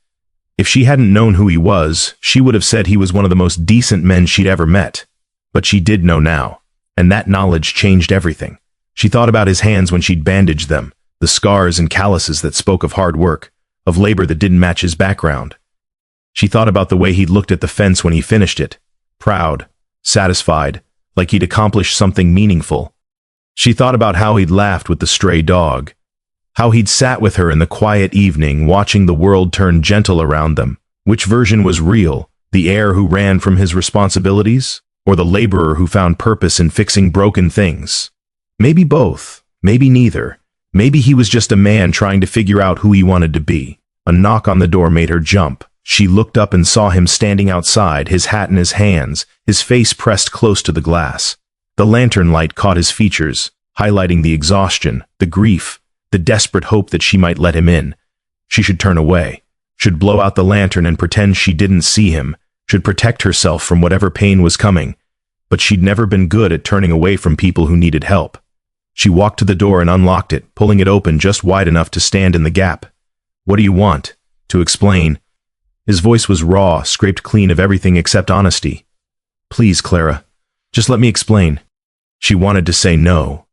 If she hadn't known who he was, she would have said he was one of the most decent men she'd ever met. But she did know now, and that knowledge changed everything. She thought about his hands when she'd bandaged them, the scars and calluses that spoke of hard work, of labor that didn't match his background. She thought about the way he'd looked at the fence when he finished it, proud, satisfied, like he'd accomplished something meaningful. She thought about how he'd laughed with the stray dog, how he'd sat with her in the quiet evening watching the world turn gentle around them. Which version was real, the heir who ran from his responsibilities, or the laborer who found purpose in fixing broken things? Maybe both, maybe neither. Maybe he was just a man trying to figure out who he wanted to be. A knock on the door made her jump. She looked up and saw him standing outside, his hat in his hands, his face pressed close to the glass. The lantern light caught his features, highlighting the exhaustion, the grief, the desperate hope that she might let him in. She should turn away, should blow out the lantern and pretend she didn't see him, should protect herself from whatever pain was coming. But she'd never been good at turning away from people who needed help. She walked to the door and unlocked it, pulling it open just wide enough to stand in the gap. "What do you want?" To explain. His voice was raw, scraped clean of everything except honesty. "Please, Clara, just let me explain." She wanted to say no,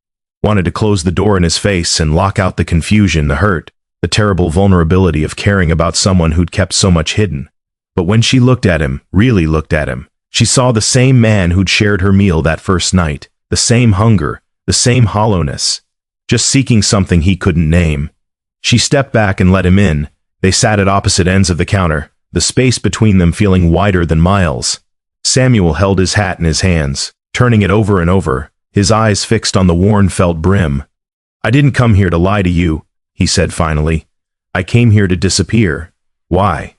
wanted to close the door in his face and lock out the confusion, the hurt, the terrible vulnerability of caring about someone who'd kept so much hidden. But when she looked at him, really looked at him, she saw the same man who'd shared her meal that first night, the same hunger, the same hollowness, just seeking something he couldn't name. She stepped back and let him in. They sat at opposite ends of the counter, the space between them feeling wider than miles. Samuel held his hat in his hands, turning it over and over, his eyes fixed on the worn felt brim. "I didn't come here to lie to you," he said finally. "I came here to disappear." "Why?"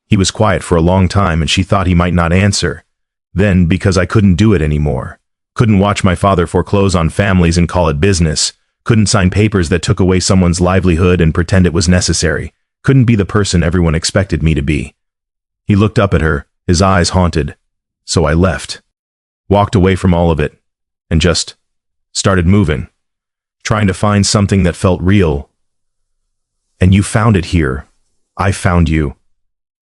He was quiet for a long time and she thought he might not answer. "Then, because I couldn't do it anymore. Couldn't watch my father foreclose on families and call it business. Couldn't sign papers that took away someone's livelihood and pretend it was necessary. Couldn't be the person everyone expected me to be." He looked up at her, his eyes haunted. "So I left. Walked away from all of it. And just started moving. Trying to find something that felt real. And you found it here. I found you."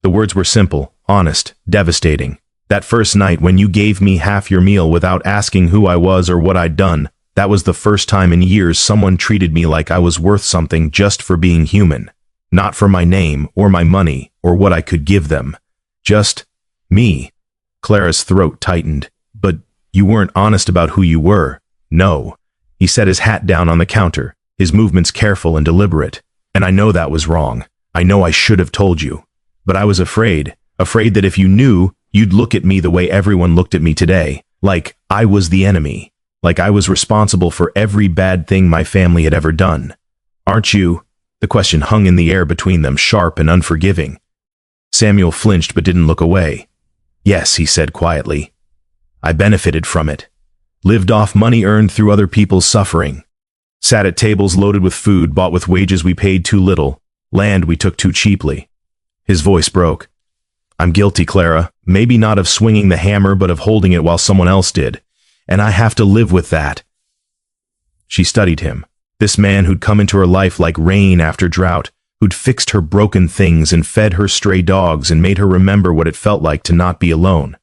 The words were simple, honest, devastating. That first night when you gave me half your meal without asking who I was or what I'd done, that was the first time in years someone treated me like I was worth something just for being human. Not for my name, or my money, or what I could give them. Just me. Clara's throat tightened. "But you weren't honest about who you were." "No." He set his hat down on the counter, his movements careful and deliberate. And I know that was wrong. I know I should have told you. But I was afraid that if you knew, you'd look at me the way everyone looked at me today, like I was the enemy, like I was responsible for every bad thing my family had ever done. Aren't you? The question hung in the air between them, sharp and unforgiving. Samuel flinched but didn't look away. Yes, he said quietly. I benefited from it. Lived off money earned through other people's suffering. Sat at tables loaded with food bought with wages we paid too little, land we took too cheaply. His voice broke. I'm guilty, Clara, maybe not of swinging the hammer but of holding it while someone else did, and I have to live with that. She studied him, this man who'd come into her life like rain after drought, who'd fixed her broken things and fed her stray dogs and made her remember what it felt like to not be alone.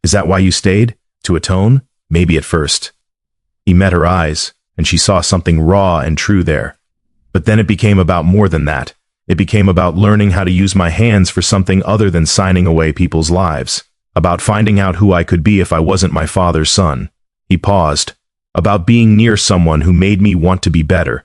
Is that why you stayed? To atone? Maybe at first. He met her eyes, and she saw something raw and true there. But then it became about more than that. It became about learning how to use my hands for something other than signing away people's lives. About finding out who I could be if I wasn't my father's son. He paused. About being near someone who made me want to be better.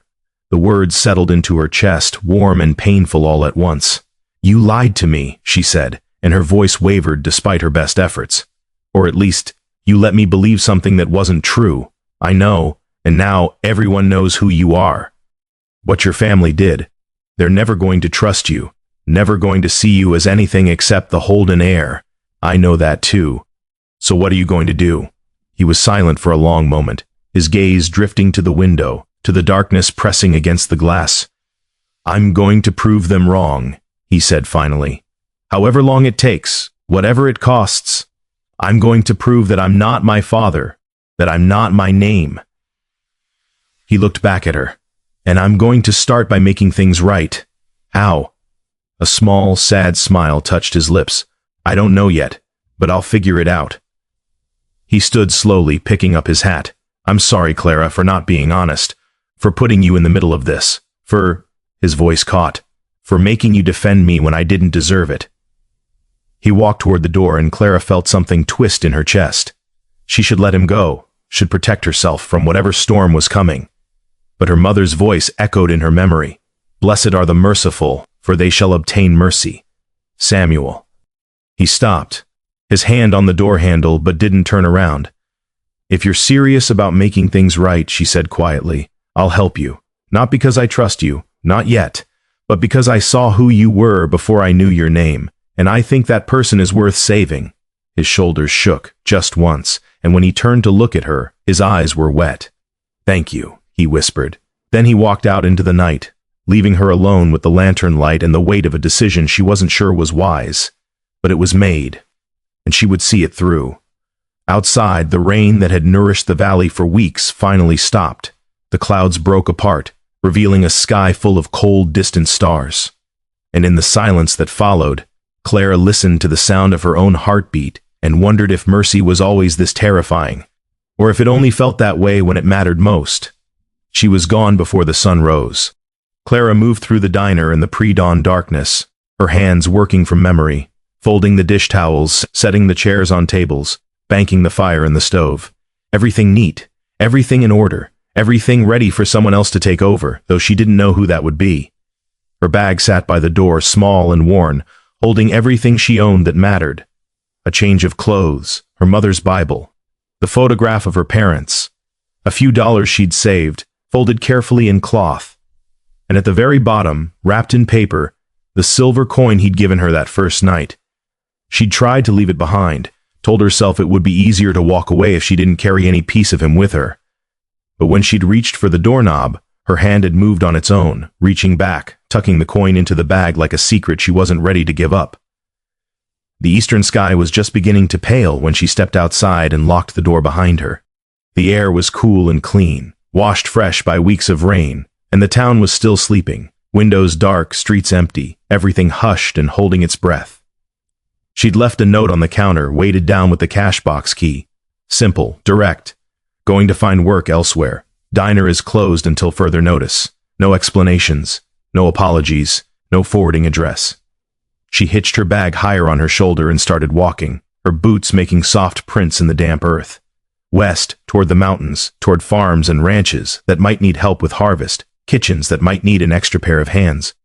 The words settled into her chest, warm and painful all at once. You lied to me, she said, and her voice wavered despite her best efforts. Or at least, you let me believe something that wasn't true. I know, and now everyone knows who you are. What your family did. They're never going to trust you, never going to see you as anything except the Holden heir. I know that too. So what are you going to do? He was silent for a long moment, his gaze drifting to the window, to the darkness pressing against the glass. I'm going to prove them wrong, he said finally. However long it takes, whatever it costs. I'm going to prove that I'm not my father, that I'm not my name. He looked back at her. And I'm going to start by making things right. How? A small, sad smile touched his lips. I don't know yet, but I'll figure it out. He stood slowly, picking up his hat. I'm sorry, Clara, for not being honest, for putting you in the middle of this, his voice caught, for making you defend me when I didn't deserve it. He walked toward the door and Clara felt something twist in her chest. She should let him go, should protect herself from whatever storm was coming. But her mother's voice echoed in her memory. Blessed are the merciful, for they shall obtain mercy. Samuel. He stopped, his hand on the door handle, but didn't turn around. If you're serious about making things right, she said quietly, I'll help you. Not because I trust you, not yet, but because I saw who you were before I knew your name, and I think that person is worth saving. His shoulders shook, just once, and when he turned to look at her, his eyes were wet. Thank you, he whispered. Then he walked out into the night, leaving her alone with the lantern light and the weight of a decision she wasn't sure was wise. But it was made, and she would see it through. Outside, the rain that had nourished the valley for weeks finally stopped. The clouds broke apart, revealing a sky full of cold, distant stars. And in the silence that followed, Clara listened to the sound of her own heartbeat and wondered if mercy was always this terrifying, or if it only felt that way when it mattered most. She was gone before the sun rose. Clara moved through the diner in the pre-dawn darkness, her hands working from memory, folding the dish towels, setting the chairs on tables, banking the fire in the stove. Everything neat, everything in order, everything ready for someone else to take over, though she didn't know who that would be. Her bag sat by the door, small and worn, holding everything she owned that mattered. A change of clothes, her mother's Bible, the photograph of her parents, a few dollars she'd saved, folded carefully in cloth, and at the very bottom, wrapped in paper, the silver coin he'd given her that first night. She'd tried to leave it behind, told herself it would be easier to walk away if she didn't carry any piece of him with her. But when she'd reached for the doorknob, her hand had moved on its own, reaching back, tucking the coin into the bag like a secret she wasn't ready to give up. The eastern sky was just beginning to pale when she stepped outside and locked the door behind her. The air was cool and clean, washed fresh by weeks of rain, and the town was still sleeping, windows dark, streets empty, everything hushed and holding its breath. She'd left a note on the counter, weighted down with the cash box key. Simple, direct. Going to find work elsewhere. Diner is closed until further notice. No explanations, no apologies, no forwarding address. She hitched her bag higher on her shoulder and started walking, her boots making soft prints in the damp earth. West, toward the mountains, toward farms and ranches that might need help with harvest, kitchens that might need an extra pair of hands.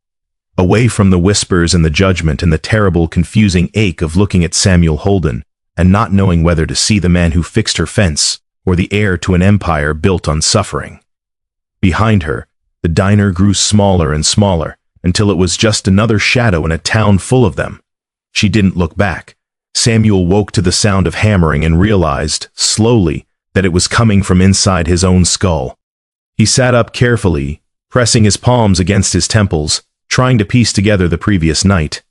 Away from the whispers and the judgment and the terrible, confusing ache of looking at Samuel Holden and not knowing whether to see the man who fixed her fence or the heir to an empire built on suffering. Behind her, the diner grew smaller and smaller until it was just another shadow in a town full of them. She didn't look back. Samuel woke to the sound of hammering and realized, slowly, that it was coming from inside his own skull. He sat up carefully, pressing his palms against his temples, trying to piece together the previous night.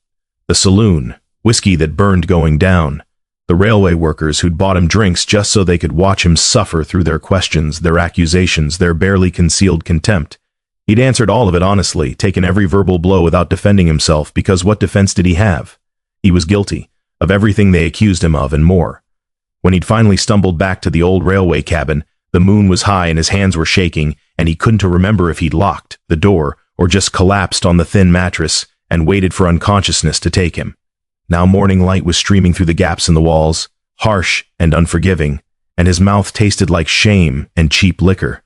The saloon, whiskey that burned going down, the railway workers who'd bought him drinks just so they could watch him suffer through their questions, their accusations, their barely concealed contempt. He'd answered all of it honestly, taken every verbal blow without defending himself, because what defense did he have? He was guilty of everything they accused him of and more. When he'd finally stumbled back to the old railway cabin, the moon was high and his hands were shaking, and he couldn't remember if he'd locked the door or just collapsed on the thin mattress and waited for unconsciousness to take him. Now morning light was streaming through the gaps in the walls, harsh and unforgiving, and his mouth tasted like shame and cheap liquor.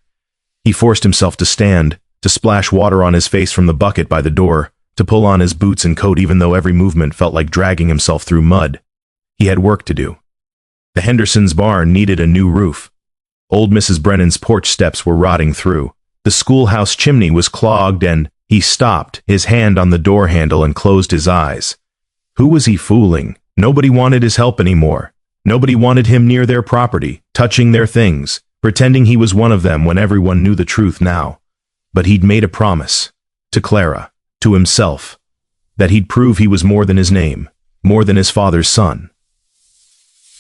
He forced himself to stand, to splash water on his face from the bucket by the door, to pull on his boots and coat even though every movement felt like dragging himself through mud. He had work to do. The Hendersons' barn needed a new roof. Old Mrs. Brennan's porch steps were rotting through. The schoolhouse chimney was clogged, and he stopped, his hand on the door handle, and closed his eyes. Who was he fooling? Nobody wanted his help anymore. Nobody wanted him near their property, touching their things, pretending he was one of them when everyone knew the truth now. But he'd made a promise. To Clara, to himself, that he'd prove he was more than his name, more than his father's son.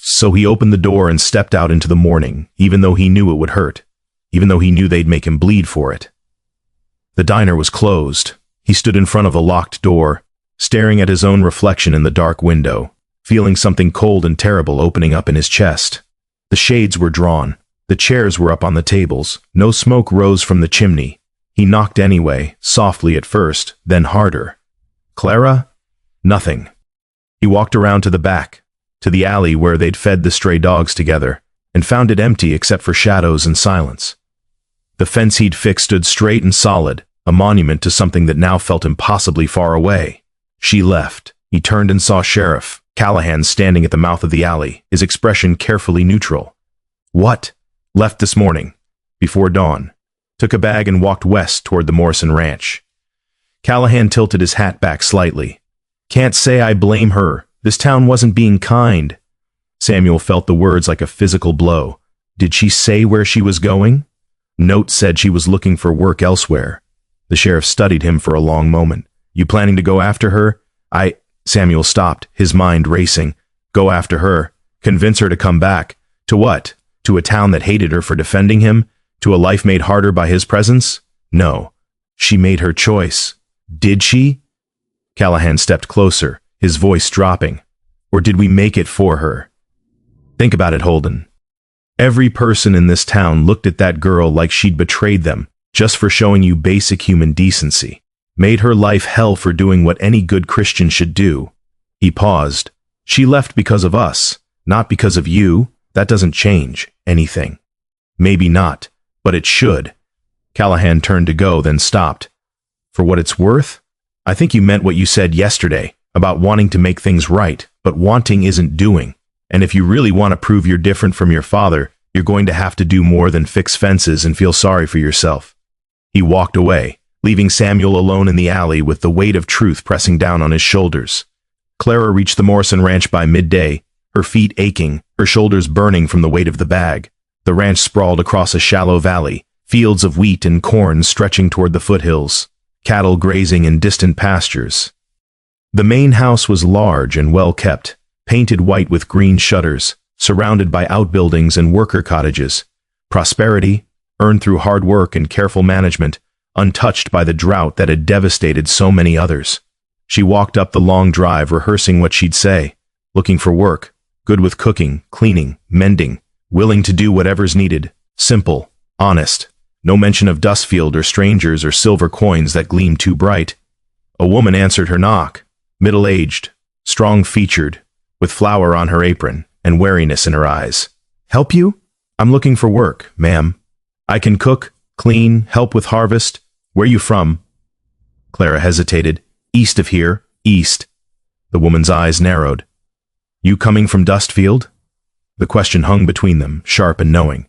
So he opened the door and stepped out into the morning, even though he knew it would hurt, even though he knew they'd make him bleed for it. The diner was closed. He stood in front of a locked door, staring at his own reflection in the dark window, feeling something cold and terrible opening up in his chest. The shades were drawn. The chairs were up on the tables. No smoke rose from the chimney. He knocked anyway, softly at first, then harder. Clara? Nothing. He walked around to the back, to the alley where they'd fed the stray dogs together, and found it empty except for shadows and silence. The fence he'd fixed stood straight and solid, a monument to something that now felt impossibly far away. She left. He turned and saw Sheriff Callahan standing at the mouth of the alley, his expression carefully neutral. What? Left this morning, before dawn. Took a bag and walked west toward the Morrison Ranch. Callahan tilted his hat back slightly. Can't say I blame her. This town wasn't being kind. Samuel felt the words like a physical blow. Did she say where she was going? Note said she was looking for work elsewhere. The sheriff studied him for a long moment. You planning to go after her? Samuel stopped, his mind racing. Go after her? Convince her to come back? To what? To a town that hated her for defending him? To a life made harder by his presence? No. She made her choice. Did she? Callahan stepped closer, his voice dropping. Or did we make it for her? Think about it, Holden. Every person in this town looked at that girl like she'd betrayed them, just for showing you basic human decency. Made her life hell for doing what any good Christian should do. He paused. She left because of us, not because of you. That doesn't change anything. Maybe not, but it should. Callahan turned to go, then stopped. For what it's worth, I think you meant what you said yesterday, about wanting to make things right, but wanting isn't doing. And if you really want to prove you're different from your father, you're going to have to do more than fix fences and feel sorry for yourself. He walked away, leaving Samuel alone in the alley with the weight of truth pressing down on his shoulders. Clara reached the Morrison Ranch by midday, her feet aching, her shoulders burning from the weight of the bag. The ranch sprawled across a shallow valley, fields of wheat and corn stretching toward the foothills, cattle grazing in distant pastures. The main house was large and well kept, painted white with green shutters, surrounded by outbuildings and worker cottages. Prosperity, earned through hard work and careful management, untouched by the drought that had devastated so many others. She walked up the long drive, rehearsing what she'd say. Looking for work, good with cooking, cleaning, mending, willing to do whatever's needed, simple, honest, no mention of dustfield or strangers or silver coins that gleamed too bright. A woman answered her knock, middle-aged, strong-featured, with flour on her apron and wariness in her eyes. Help you? I'm looking for work, ma'am. I can cook, clean, help with harvest, Where you from? Clara hesitated. East of here, east. The woman's eyes narrowed. You coming from Dustfield? The question hung between them, sharp and knowing.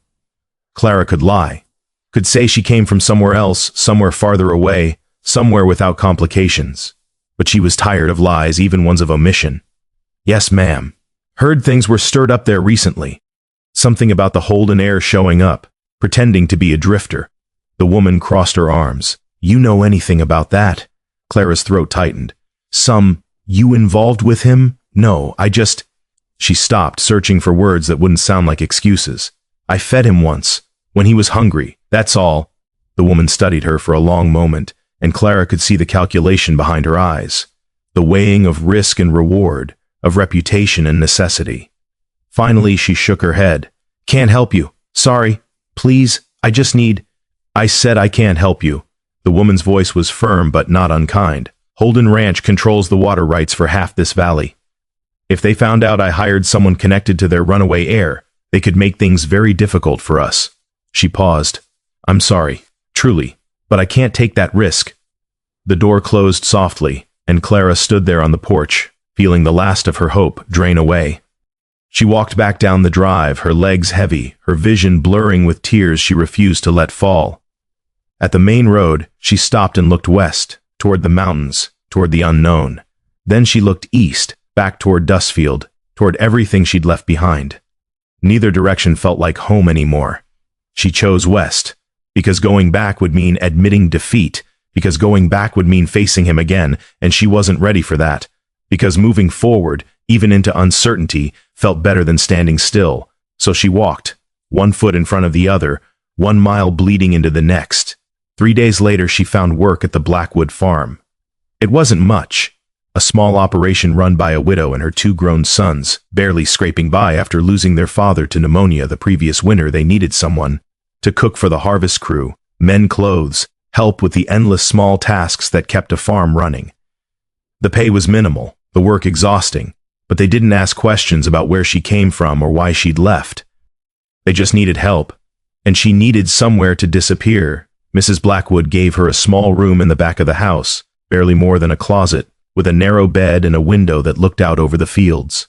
Clara could lie. Could say she came from somewhere else, somewhere farther away, somewhere without complications. But she was tired of lies, even ones of omission. Yes, ma'am. Heard things were stirred up there recently. Something about the Holden heir showing up, pretending to be a drifter. The woman crossed her arms. You know anything about that? Clara's throat tightened. You involved with him? No, I just... She stopped, searching for words that wouldn't sound like excuses. I fed him once, when he was hungry, that's all. The woman studied her for a long moment, and Clara could see the calculation behind her eyes. The weighing of risk and reward, of reputation and necessity. Finally, she shook her head. Can't help you. Sorry. Please, I said I can't help you. The woman's voice was firm but not unkind. Holden Ranch controls the water rights for half this valley. If they found out I hired someone connected to their runaway heir, they could make things very difficult for us. She paused. I'm sorry, truly, but I can't take that risk. The door closed softly, and Clara stood there on the porch, feeling the last of her hope drain away. She walked back down the drive, her legs heavy, her vision blurring with tears she refused to let fall. At the main road, she stopped and looked west, toward the mountains, toward the unknown. Then she looked east, back toward Dustfield, toward everything she'd left behind. Neither direction felt like home anymore. She chose west, because going back would mean admitting defeat, because going back would mean facing him again, and she wasn't ready for that, because moving forward, even into uncertainty, felt better than standing still. So she walked, one foot in front of the other, 1 mile bleeding into the next. 3 days later, she found work at the Blackwood farm. It wasn't much. A small operation run by a widow and her 2 grown sons, barely scraping by after losing their father to pneumonia the previous winter. They needed someone to cook for the harvest crew, mend clothes, help with the endless small tasks that kept a farm running. The pay was minimal, the work exhausting, but they didn't ask questions about where she came from or why she'd left. They just needed help, and she needed somewhere to disappear. Mrs. Blackwood gave her a small room in the back of the house, barely more than a closet, with a narrow bed and a window that looked out over the fields.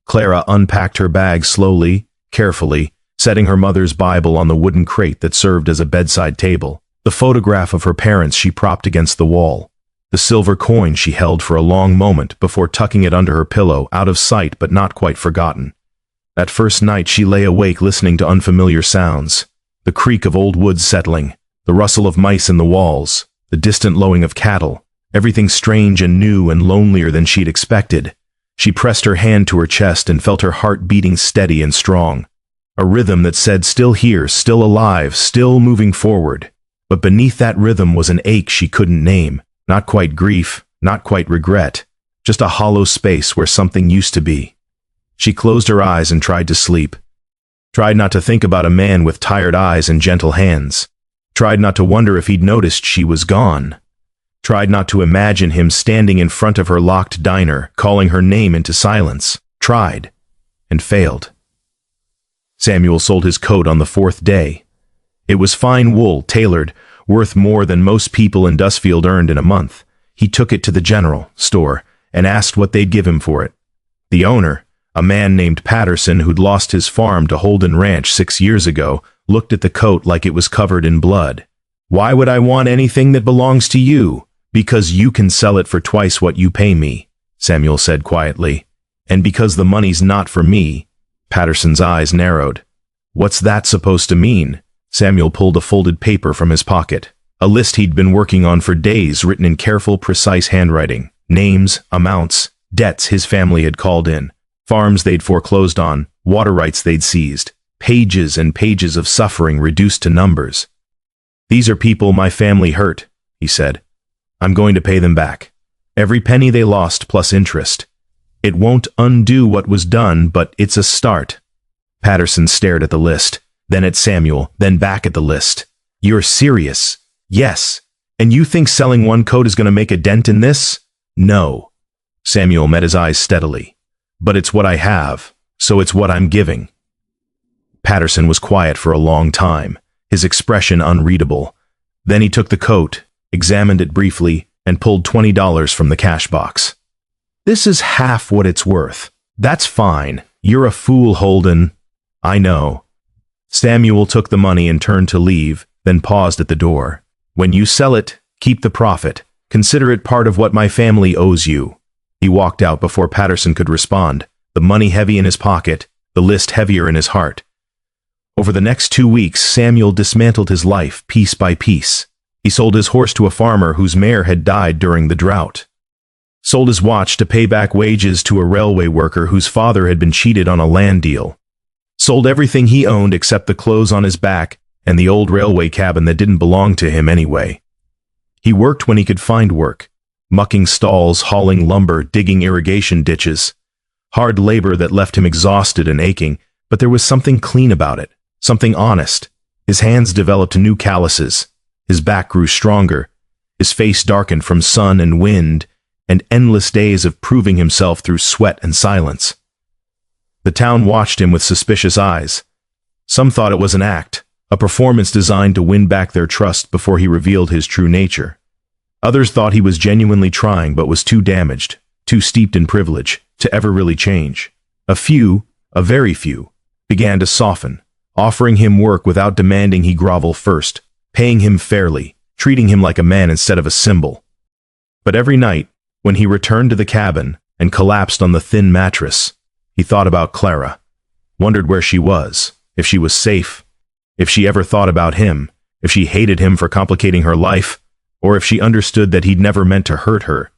Clara unpacked her bag slowly, carefully, setting her mother's Bible on the wooden crate that served as a bedside table, the photograph of her parents she propped against the wall, the silver coin she held for a long moment before tucking it under her pillow, out of sight but not quite forgotten. That first night she lay awake listening to unfamiliar sounds, the creak of old wood settling, the rustle of mice in the walls, the distant lowing of cattle, everything strange and new and lonelier than she'd expected. She pressed her hand to her chest and felt her heart beating steady and strong, a rhythm that said still here, still alive, still moving forward. But beneath that rhythm was an ache she couldn't name, not quite grief, not quite regret, just a hollow space where something used to be. She closed her eyes and tried to sleep. Tried not to think about a man with tired eyes and gentle hands. Tried not to wonder if he'd noticed she was gone. Tried not to imagine him standing in front of her locked diner, calling her name into silence. Tried, and failed. Samuel sold his coat on the 4th day. It was fine wool, tailored, worth more than most people in Dustfield earned in a month. He took it to the general store and asked what they'd give him for it. The owner, a man named Patterson who'd lost his farm to Holden Ranch 6 years ago, looked at the coat like it was covered in blood. Why would I want anything that belongs to you? Because you can sell it for twice what you pay me, Samuel said quietly. And because the money's not for me. Patterson's eyes narrowed. What's that supposed to mean? Samuel pulled a folded paper from his pocket. A list he'd been working on for days, written in careful, precise handwriting. Names, amounts, debts his family had called in, farms they'd foreclosed on, water rights they'd seized, pages and pages of suffering reduced to numbers. These are people my family hurt, he said. I'm going to pay them back. Every penny they lost plus interest. It won't undo what was done, but it's a start. Patterson stared at the list, then at Samuel, then back at the list. You're serious? Yes. And you think selling one coat is going to make a dent in this? No. Samuel met his eyes steadily. But it's what I have, so it's what I'm giving. Patterson was quiet for a long time, his expression unreadable. Then he took the coat, examined it briefly, and pulled $20 from the cash box. "This is half what it's worth." "That's fine. You're a fool, Holden." "I know." Samuel took the money and turned to leave, then paused at the door. "When you sell it, keep the profit. Consider it part of what my family owes you." He walked out before Patterson could respond, the money heavy in his pocket, the list heavier in his heart. Over the next 2 weeks, Samuel dismantled his life piece by piece. He sold his horse to a farmer whose mare had died during the drought. Sold his watch to pay back wages to a railway worker whose father had been cheated on a land deal. Sold everything he owned except the clothes on his back and the old railway cabin that didn't belong to him anyway. He worked when he could find work, mucking stalls, hauling lumber, digging irrigation ditches. Hard labor that left him exhausted and aching, but there was something clean about it, something honest. His hands developed new calluses. His back grew stronger. His face darkened from sun and wind, and endless days of proving himself through sweat and silence. The town watched him with suspicious eyes. Some thought it was an act, a performance designed to win back their trust before he revealed his true nature. Others thought he was genuinely trying but was too damaged, too steeped in privilege, to ever really change. A few, a very few, began to soften, offering him work without demanding he grovel first, paying him fairly, treating him like a man instead of a symbol. But every night, when he returned to the cabin and collapsed on the thin mattress, he thought about Clara, wondered where she was, if she was safe, if she ever thought about him, if she hated him for complicating her life, or if she understood that he'd never meant to hurt her.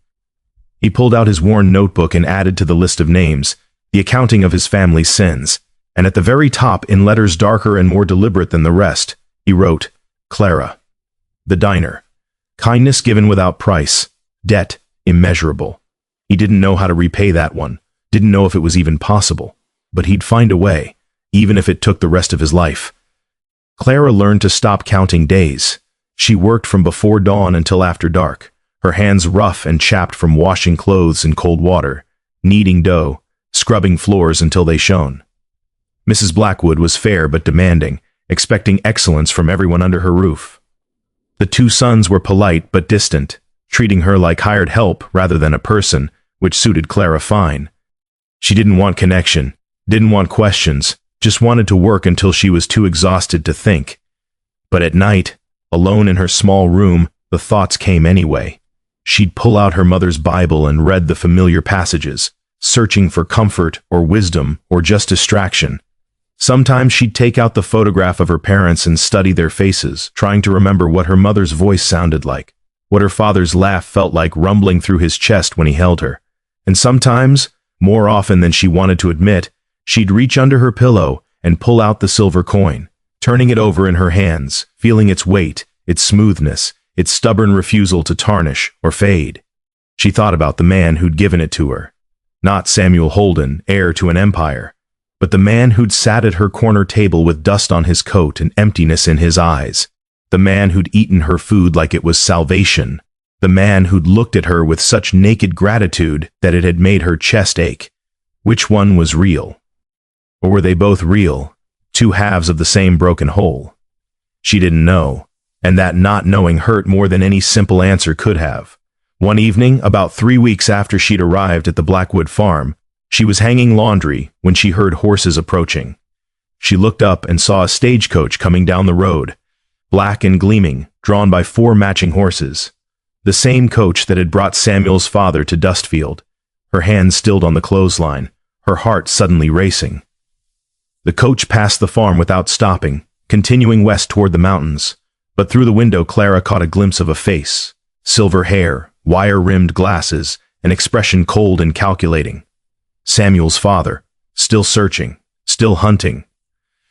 He pulled out his worn notebook and added to the list of names the accounting of his family's sins, and at the very top, in letters darker and more deliberate than the rest, he wrote, Clara. The diner. Kindness given without price. Debt immeasurable. He didn't know how to repay that one, didn't know if it was even possible, but he'd find a way, even if it took the rest of his life. Clara learned to stop counting days. She worked from before dawn until after dark, her hands rough and chapped from washing clothes in cold water, kneading dough, scrubbing floors until they shone. Mrs. Blackwood was fair but demanding, expecting excellence from everyone under her roof. The two sons were polite but distant, treating her like hired help rather than a person, which suited Clara fine. She didn't want connection, didn't want questions, just wanted to work until she was too exhausted to think. But at night, alone in her small room, the thoughts came anyway. She'd pull out her mother's Bible and read the familiar passages, searching for comfort or wisdom or just distraction. Sometimes she'd take out the photograph of her parents and study their faces, trying to remember what her mother's voice sounded like, what her father's laugh felt like rumbling through his chest when he held her. And sometimes, more often than she wanted to admit, she'd reach under her pillow and pull out the silver coin, turning it over in her hands, feeling its weight, its smoothness, its stubborn refusal to tarnish or fade. She thought about the man who'd given it to her. Not Samuel Holden, heir to an empire, but the man who'd sat at her corner table with dust on his coat and emptiness in his eyes. The man who'd eaten her food like it was salvation. The man who'd looked at her with such naked gratitude that it had made her chest ache. Which one was real? Or were they both real, two halves of the same broken whole? She didn't know, and that not knowing hurt more than any simple answer could have. One evening, about 3 weeks after she'd arrived at the Blackwood farm, she was hanging laundry when she heard horses approaching. She looked up and saw a stagecoach coming down the road, black and gleaming, drawn by 4 matching horses. The same coach that had brought Samuel's father to Dustfield, her hands stilled on the clothesline, her heart suddenly racing. The coach passed the farm without stopping, continuing west toward the mountains, but through the window Clara caught a glimpse of a face, silver hair, wire-rimmed glasses, an expression cold and calculating. Samuel's father, still searching, still hunting.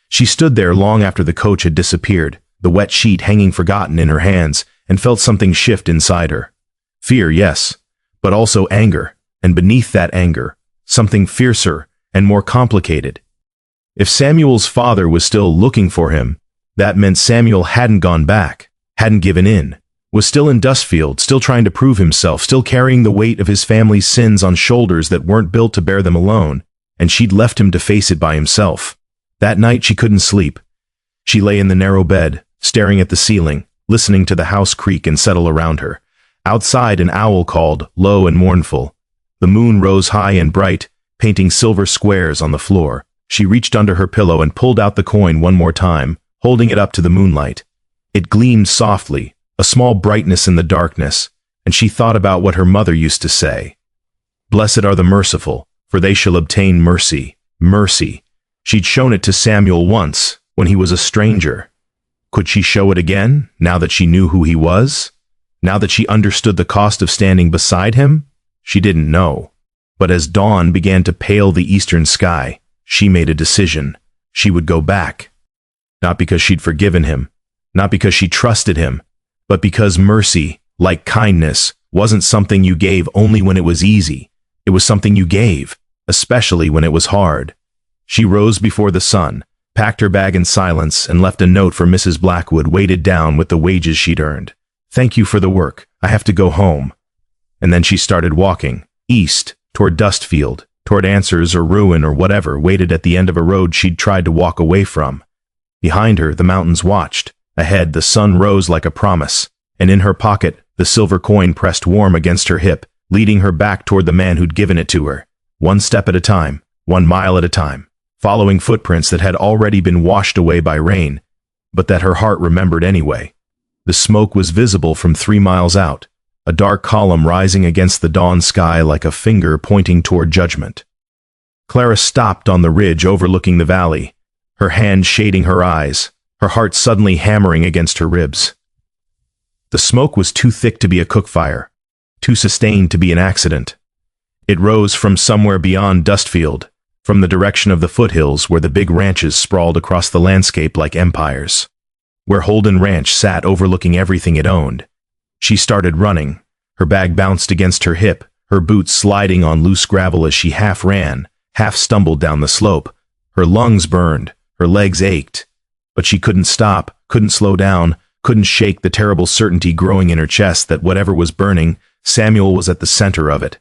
She stood there long after the coach had disappeared, the wet sheet hanging forgotten in her hands, and felt something shift inside her. Fear, yes, but also anger, and beneath that anger, something fiercer and more complicated. If Samuel's father was still looking for him, that meant Samuel hadn't gone back, hadn't given in, was still in Dustfield, still trying to prove himself, still carrying the weight of his family's sins on shoulders that weren't built to bear them alone, and she'd left him to face it by himself. That night she couldn't sleep. She lay in the narrow bed, staring at the ceiling, listening to the house creak and settle around her. Outside, an owl called, low and mournful. The moon rose high and bright, painting silver squares on the floor. She reached under her pillow and pulled out the coin one more time, holding it up to the moonlight. It gleamed softly, a small brightness in the darkness, and she thought about what her mother used to say. Blessed are the merciful, for they shall obtain mercy. Mercy. She'd shown it to Samuel once, when he was a stranger. Could she show it again, now that she knew who he was? Now that she understood the cost of standing beside him? She didn't know. But as dawn began to pale the eastern sky, she made a decision. She would go back. Not because she'd forgiven him, not because she trusted him, but because mercy, like kindness, wasn't something you gave only when it was easy. It was something you gave, especially when it was hard. She rose before the sun, packed her bag in silence, and left a note for Mrs. Blackwood weighted down with the wages she'd earned. Thank you for the work. I have to go home. And then she started walking, east, toward Dustfield, toward answers or ruin or whatever waited at the end of a road she'd tried to walk away from. Behind her, the mountains watched. Ahead, the sun rose like a promise, and in her pocket, the silver coin pressed warm against her hip, leading her back toward the man who'd given it to her. One step at a time, 1 mile at a time, following footprints that had already been washed away by rain, but that her heart remembered anyway. The smoke was visible from 3 miles out, a dark column rising against the dawn sky like a finger pointing toward judgment. Clara stopped on the ridge overlooking the valley, her hand shading her eyes, her heart suddenly hammering against her ribs. The smoke was too thick to be a cook fire, too sustained to be an accident. It rose from somewhere beyond Dustfield, from the direction of the foothills where the big ranches sprawled across the landscape like empires. Where Holden Ranch sat overlooking everything it owned. She started running. Her bag bounced against her hip, her boots sliding on loose gravel as she half ran, half stumbled down the slope. Her lungs burned, her legs ached. But she couldn't stop, couldn't slow down, couldn't shake the terrible certainty growing in her chest that whatever was burning, Samuel was at the center of it.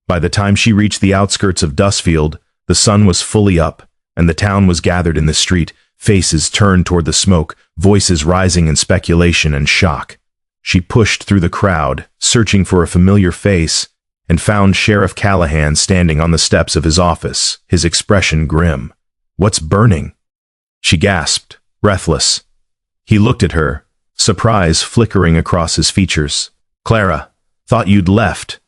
By the time she reached the outskirts of Dustfield, the sun was fully up, and the town was gathered in the street, faces turned toward the smoke, voices rising in speculation and shock. She pushed through the crowd, searching for a familiar face, and found Sheriff Callahan standing on the steps of his office, his expression grim. "What's burning?" She gasped, breathless. He looked at her, surprise flickering across his features. "Clara, thought you'd left."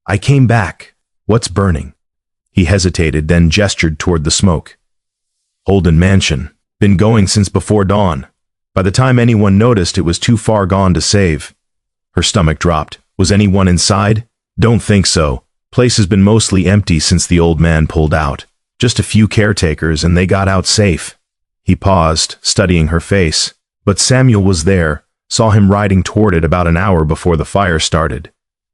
"I came back. What's burning?" He hesitated, then gestured toward the smoke. "Holden Mansion. Been going since before dawn. By the time anyone noticed, it was too far gone to save." Her stomach dropped. "Was anyone inside?" "Don't think so. Place has been mostly empty since the old man pulled out. Just a few caretakers, and they got out safe." He paused, studying her face. But Samuel was there, saw him riding toward it about an hour before the fire started.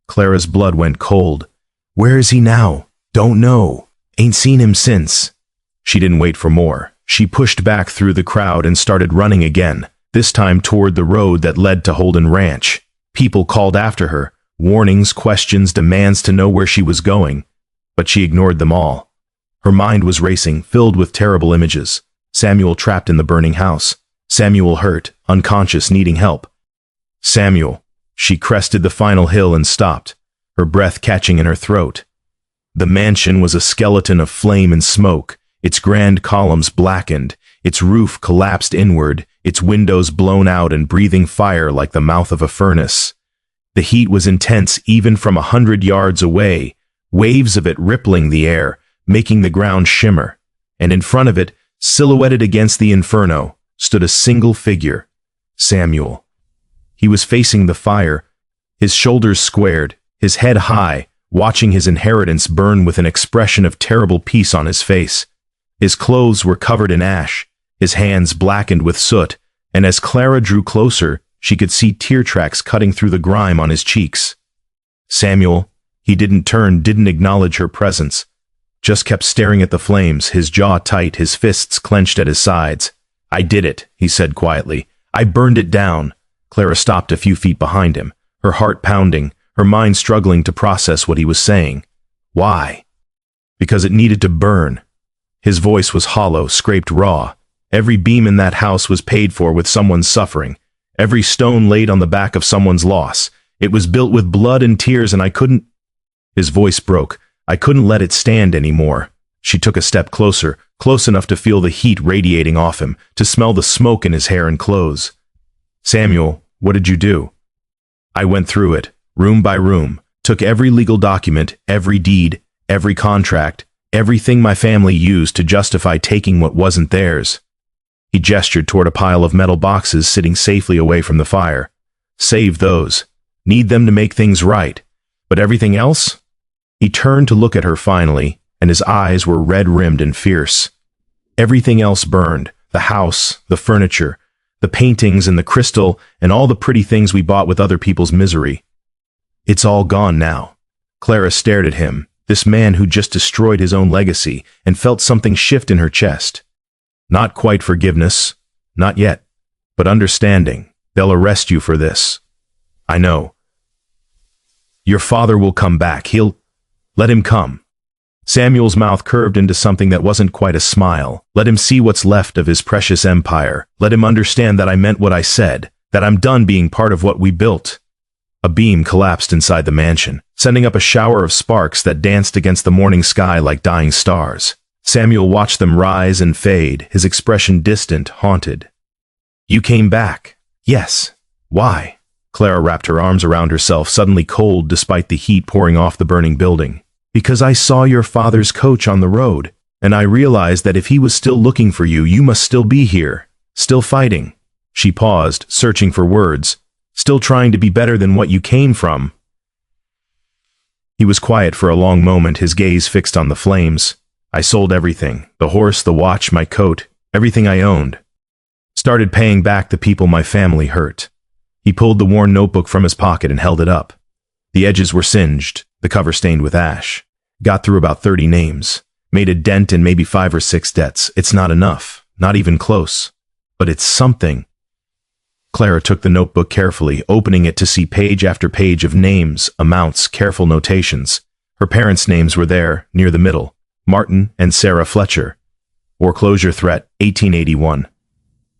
Clara's blood went cold. "Where is he now?" "Don't know. Ain't seen him since." She didn't wait for more. She pushed back through the crowd and started running again, this time toward the road that led to Holden Ranch. People called after her, warnings, questions, demands to know where she was going, but she ignored them all. Her mind was racing, filled with terrible images. Samuel trapped in the burning house. Samuel hurt, unconscious, needing help. Samuel. She crested the final hill and stopped, her breath catching in her throat. The mansion was a skeleton of flame and smoke, its grand columns blackened, its roof collapsed inward, its windows blown out and breathing fire like the mouth of a furnace. The heat was intense even from 100 yards away, waves of it rippling the air, making the ground shimmer, and in front of it, silhouetted against the inferno, stood a single figure, Samuel. He was facing the fire, his shoulders squared, his head high, watching his inheritance burn with an expression of terrible peace on his face. His clothes were covered in ash, his hands blackened with soot, and as Clara drew closer, she could see tear tracks cutting through the grime on his cheeks. Samuel, he didn't turn, didn't acknowledge her presence, just kept staring at the flames, his jaw tight, his fists clenched at his sides. "I did it," he said quietly. "I burned it down." Clara stopped a few feet behind him, her heart pounding, her mind struggling to process what he was saying. Why? Because it needed to burn. His voice was hollow, scraped raw. Every beam in that house was paid for with someone's suffering. Every stone laid on the back of someone's loss. It was built with blood and tears, and I couldn't... His voice broke. I couldn't let it stand anymore. She took a step closer, close enough to feel the heat radiating off him, to smell the smoke in his hair and clothes. Samuel, what did you do? I went through it, room by room, took every legal document, every deed, every contract, everything my family used to justify taking what wasn't theirs. He gestured toward a pile of metal boxes sitting safely away from the fire. Save those. Need them to make things right. But everything else? He turned to look at her finally, and his eyes were red-rimmed and fierce. Everything else burned. The house, the furniture, the paintings and the crystal, and all the pretty things we bought with other people's misery. It's all gone now. Clara stared at him, this man who just destroyed his own legacy, and felt something shift in her chest. Not quite forgiveness. Not yet. But understanding. They'll arrest you for this. I know. Your father will come back. Let him come. Samuel's mouth curved into something that wasn't quite a smile. Let him see what's left of his precious empire. Let him understand that I meant what I said, that I'm done being part of what we built. A beam collapsed inside the mansion, sending up a shower of sparks that danced against the morning sky like dying stars. Samuel watched them rise and fade, his expression distant, haunted. You came back. Yes. Why? Clara wrapped her arms around herself, suddenly cold despite the heat pouring off the burning building. Because I saw your father's coach on the road, and I realized that if he was still looking for you, you must still be here, still fighting. She paused, searching for words, still trying to be better than what you came from. He was quiet for a long moment, his gaze fixed on the flames. I sold everything, the horse, the watch, my coat, everything I owned. Started paying back the people my family hurt. He pulled the worn notebook from his pocket and held it up. The edges were singed, the cover stained with ash. Got through about 30 names. Made a dent in maybe 5 or 6 debts. It's not enough, not even close. But it's something. Clara took the notebook carefully, opening it to see page after page of names, amounts, careful notations. Her parents' names were there, near the middle. Martin and Sarah Fletcher. Foreclosure threat, 1881.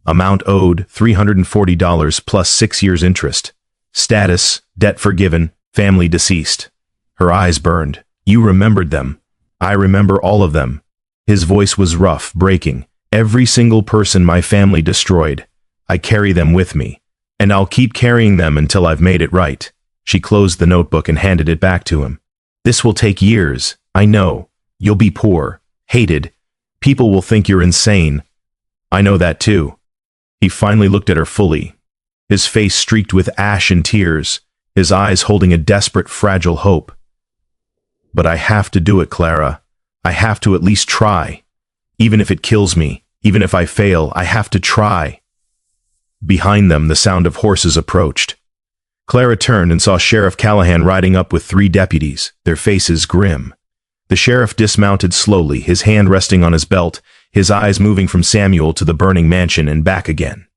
Amount owed, $340 plus 6 years interest. Status, debt forgiven, family deceased. Her eyes burned. You remembered them. I remember all of them. His voice was rough, breaking. Every single person my family destroyed. I carry them with me. And I'll keep carrying them until I've made it right. She closed the notebook and handed it back to him. This will take years. I know. You'll be poor, hated. People will think you're insane. I know that too. He finally looked at her fully. His face streaked with ash and tears, his eyes holding a desperate, fragile hope. But I have to do it, Clara. I have to at least try. Even if it kills me, even if I fail, I have to try. Behind them, the sound of horses approached. Clara turned and saw Sheriff Callahan riding up with 3 deputies, their faces grim. The sheriff dismounted slowly, his hand resting on his belt, his eyes moving from Samuel to the burning mansion and back again.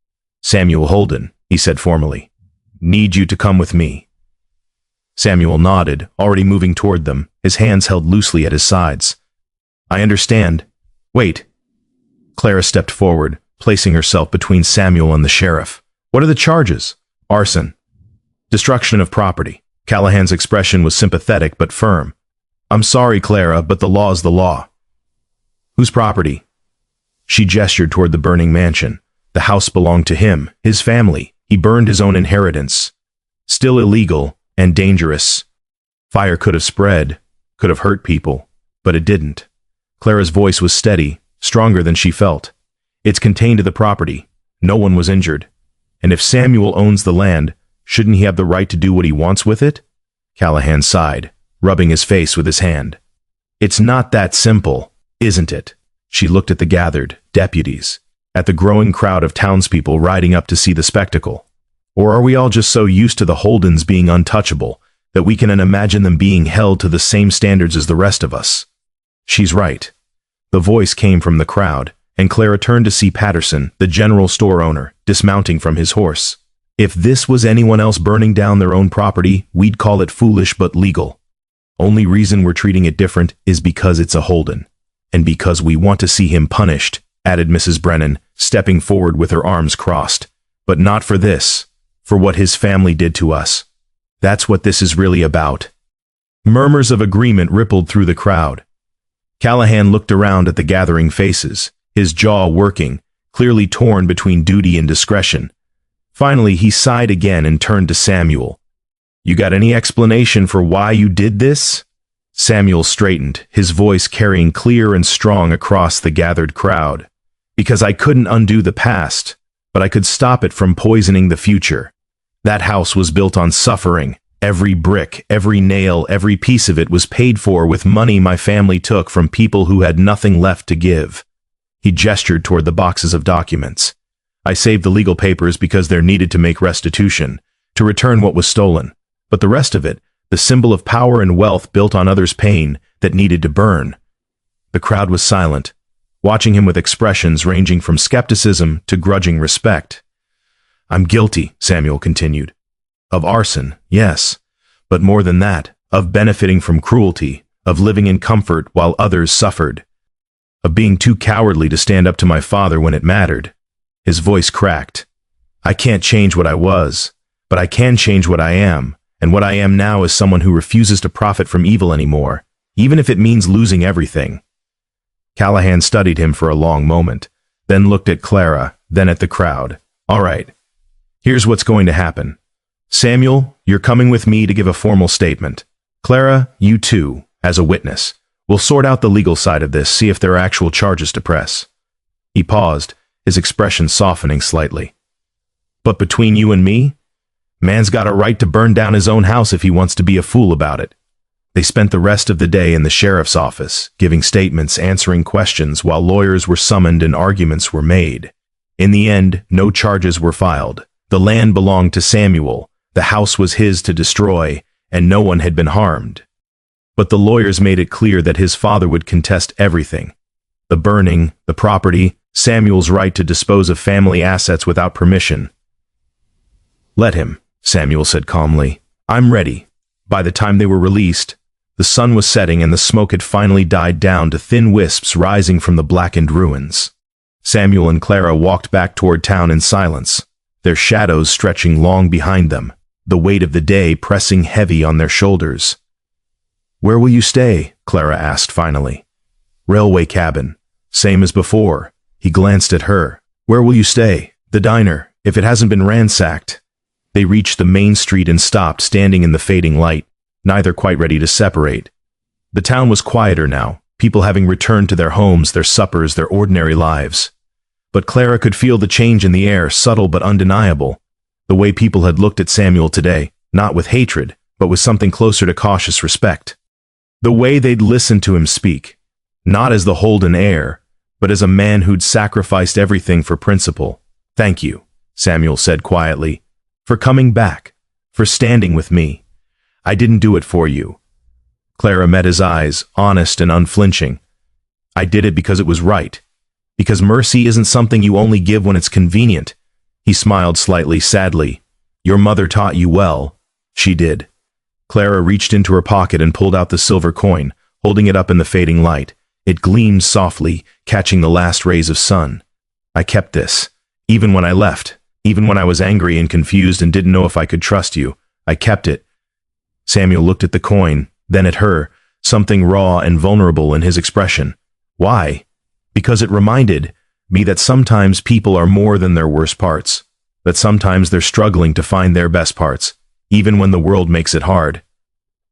Samuel Holden, he said formally. Need you to come with me. Samuel nodded, already moving toward them, his hands held loosely at his sides. I understand. Wait. Clara stepped forward, placing herself between Samuel and the sheriff. What are the charges? Arson. Destruction of property. Callahan's expression was sympathetic but firm. I'm sorry, Clara, but the law's the law. Whose property? She gestured toward the burning mansion. The house belonged to him, his family. He burned his own inheritance. Still illegal and dangerous. Fire could have spread, could have hurt people, but it didn't. Clara's voice was steady, stronger than she felt. It's contained to the property. No one was injured. And if Samuel owns the land, shouldn't he have the right to do what he wants with it? Callahan sighed, rubbing his face with his hand. It's not that simple, isn't it? She looked at the gathered deputies, at the growing crowd of townspeople riding up to see the spectacle. Or are we all just so used to the Holdens being untouchable that we can imagine them being held to the same standards as the rest of us? She's right. The voice came from the crowd, and Clara turned to see Patterson, the general store owner, dismounting from his horse. If this was anyone else burning down their own property, we'd call it foolish but legal. Only reason we're treating it different is because it's a Holden. And because we want to see him punished, added Mrs. Brennan, stepping forward with her arms crossed. But not for this, for what his family did to us. That's what this is really about." Murmurs of agreement rippled through the crowd. Callahan looked around at the gathering faces, his jaw working, clearly torn between duty and discretion. Finally, he sighed again and turned to Samuel. "You got any explanation for why you did this?" Samuel straightened, his voice carrying clear and strong across the gathered crowd. "Because I couldn't undo the past, but I could stop it from poisoning the future. That house was built on suffering. Every brick, every nail, every piece of it was paid for with money my family took from people who had nothing left to give." He gestured toward the boxes of documents. "I saved the legal papers because they're needed to make restitution, to return what was stolen. But the rest of it, the symbol of power and wealth built on others' pain, that needed to burn." The crowd was silent, watching him with expressions ranging from skepticism to grudging respect. "I'm guilty," Samuel continued. "Of arson, yes, but more than that, of benefiting from cruelty, of living in comfort while others suffered, of being too cowardly to stand up to my father when it mattered." His voice cracked. "I can't change what I was, but I can change what I am, and what I am now is someone who refuses to profit from evil anymore, even if it means losing everything." Callahan studied him for a long moment, then looked at Clara, then at the crowd. "All right, here's what's going to happen. Samuel, you're coming with me to give a formal statement. Clara, you too, as a witness. We'll sort out the legal side of this, see if there are actual charges to press." He paused, his expression softening slightly. "But between you and me, man's got a right to burn down his own house if he wants to be a fool about it." They spent the rest of the day in the sheriff's office, giving statements, answering questions, while lawyers were summoned and arguments were made. In the end, no charges were filed. The land belonged to Samuel, the house was his to destroy, and no one had been harmed. But the lawyers made it clear that his father would contest everything. The burning, the property, Samuel's right to dispose of family assets without permission. "Let him," Samuel said calmly. "I'm ready." By the time they were released, the sun was setting and the smoke had finally died down to thin wisps rising from the blackened ruins. Samuel and Clara walked back toward town in silence, their shadows stretching long behind them, the weight of the day pressing heavy on their shoulders. "Where will you stay?" Clara asked finally. "Railway cabin. Same as before." He glanced at her. "Where will you stay?" "The diner, if it hasn't been ransacked." They reached the main street and stopped, standing in the fading light, neither quite ready to separate. The town was quieter now, people having returned to their homes, their suppers, their ordinary lives. But Clara could feel the change in the air, subtle but undeniable. The way people had looked at Samuel today, not with hatred, but with something closer to cautious respect. The way they'd listened to him speak, not as the Holden heir, but as a man who'd sacrificed everything for principle. "Thank you," Samuel said quietly, "for coming back, for standing with me. I didn't do it for you." Clara met his eyes, honest and unflinching. "I did it because it was right. Because mercy isn't something you only give when it's convenient." He smiled slightly, sadly. "Your mother taught you well." "She did." Clara reached into her pocket and pulled out the silver coin, holding it up in the fading light. It gleamed softly, catching the last rays of sun. "I kept this. Even when I left. Even when I was angry and confused and didn't know if I could trust you. I kept it." Samuel looked at the coin, then at her, something raw and vulnerable in his expression. "Why?" "Because it reminded me that sometimes people are more than their worst parts. That sometimes they're struggling to find their best parts, even when the world makes it hard."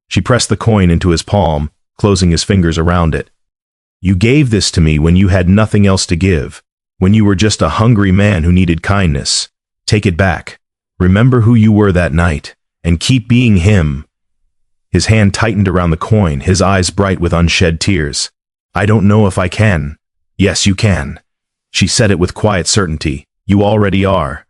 She pressed the coin into his palm, closing his fingers around it. "You gave this to me when you had nothing else to give, when you were just a hungry man who needed kindness. Take it back. Remember who you were that night, and keep being him." His hand tightened around the coin, his eyes bright with unshed tears. "I don't know if I can." "Yes, you can." She said it with quiet certainty. "You already are."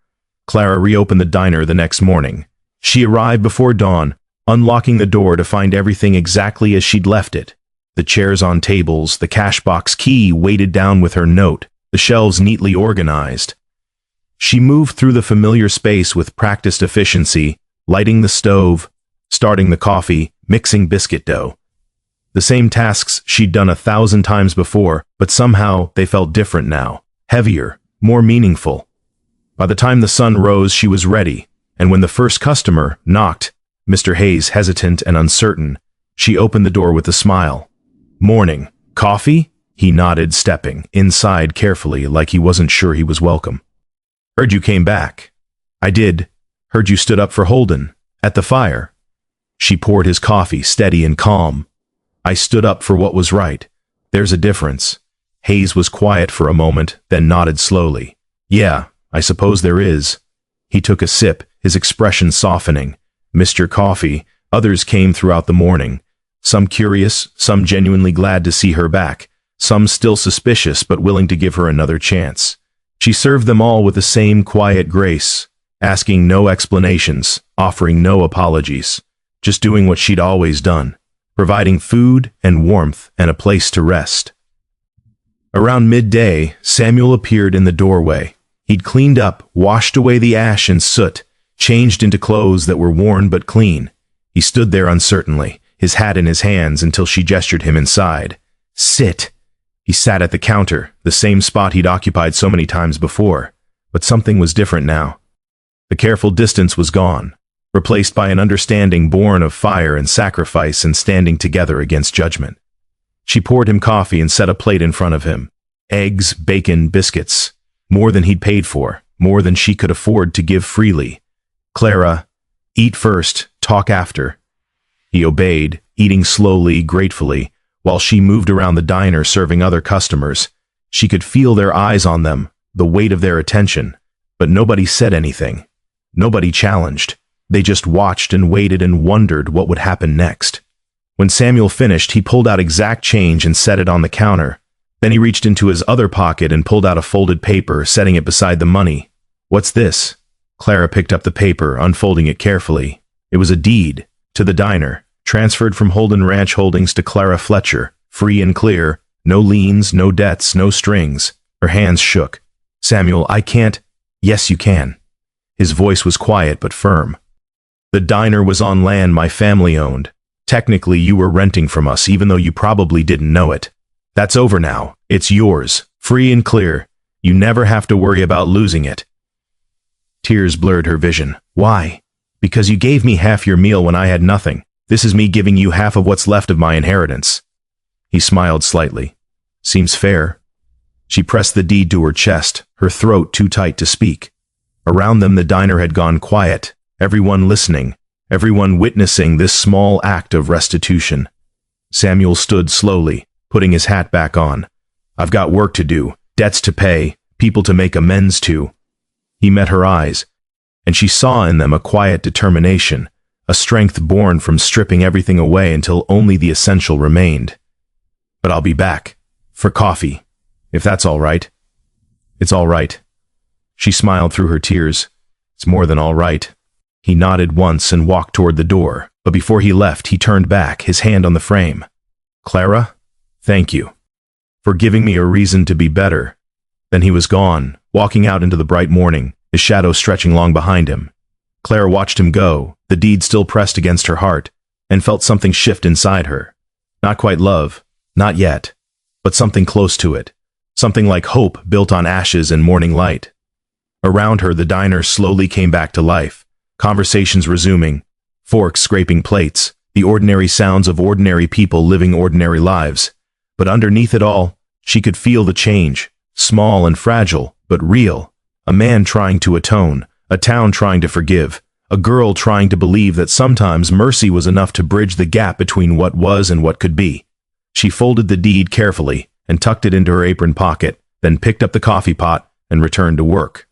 Clara reopened the diner the next morning. She arrived before dawn, unlocking the door to find everything exactly as she'd left it. The chairs on tables, the cash box key weighted down with her note, the shelves neatly organized. She moved through the familiar space with practiced efficiency, lighting the stove, starting the coffee, mixing biscuit dough. The same tasks she'd done 1,000 times before, but somehow they felt different now, heavier, more meaningful. By the time the sun rose, she was ready, and when the first customer knocked, Mr. Hayes hesitant and uncertain, she opened the door with a smile. "Morning. Coffee?" He nodded, stepping inside carefully like he wasn't sure he was welcome. "Heard you came back." "I did. Heard you stood up for Holden. At the fire." She poured his coffee, steady and calm. "I stood up for what was right. There's a difference." Hayes was quiet for a moment, then nodded slowly. "Yeah, I suppose there is." He took a sip, his expression softening. "Mr. Coffee." Others came throughout the morning. Some curious, some genuinely glad to see her back, some still suspicious but willing to give her another chance. She served them all with the same quiet grace, asking no explanations, offering no apologies, just doing what she'd always done, providing food and warmth and a place to rest. Around midday, Samuel appeared in the doorway. He'd cleaned up, washed away the ash and soot, changed into clothes that were worn but clean. He stood there uncertainly, his hat in his hands, until she gestured him inside. "Sit." He sat at the counter, the same spot he'd occupied so many times before, but something was different now. The careful distance was gone, replaced by an understanding born of fire and sacrifice and standing together against judgment. She poured him coffee and set a plate in front of him. Eggs, bacon, biscuits. More than he'd paid for, more than she could afford to give freely. "Clara, eat first, talk after." He obeyed, eating slowly, gratefully, while she moved around the diner serving other customers. She could feel their eyes on them, the weight of their attention, but nobody said anything. Nobody challenged. They just watched and waited and wondered what would happen next. When Samuel finished, he pulled out exact change and set it on the counter. Then he reached into his other pocket and pulled out a folded paper, setting it beside the money. "What's this?" Clara picked up the paper, unfolding it carefully. It was a deed to the diner, transferred from Holden Ranch Holdings to Clara Fletcher, free and clear, no liens, no debts, no strings. Her hands shook. "Samuel, I can't." "Yes, you can." His voice was quiet but firm. "The diner was on land my family owned. Technically, you were renting from us, even though you probably didn't know it. That's over now. It's yours, free and clear. You never have to worry about losing it." Tears blurred her vision. "Why?" "Because you gave me half your meal when I had nothing. This is me giving you half of what's left of my inheritance." He smiled slightly. "Seems fair." She pressed the deed to her chest, her throat too tight to speak. Around them the diner had gone quiet, everyone listening, everyone witnessing this small act of restitution. Samuel stood slowly, putting his hat back on. "I've got work to do, debts to pay, people to make amends to." He met her eyes, and she saw in them a quiet determination, a strength born from stripping everything away until only the essential remained. "But I'll be back. For coffee. If that's all right." "It's all right." She smiled through her tears. "It's more than all right." He nodded once and walked toward the door, but before he left, he turned back, his hand on the frame. "Clara, thank you for giving me a reason to be better." Then he was gone, walking out into the bright morning, his shadow stretching long behind him. Clara watched him go, the deed still pressed against her heart, and felt something shift inside her. Not quite love, not yet, but something close to it, something like hope built on ashes and morning light. Around her, the diner slowly came back to life, conversations resuming, forks scraping plates, the ordinary sounds of ordinary people living ordinary lives. But underneath it all, she could feel the change, small and fragile, but real. A man trying to atone, a town trying to forgive, a girl trying to believe that sometimes mercy was enough to bridge the gap between what was and what could be. She folded the deed carefully and tucked it into her apron pocket, then picked up the coffee pot and returned to work.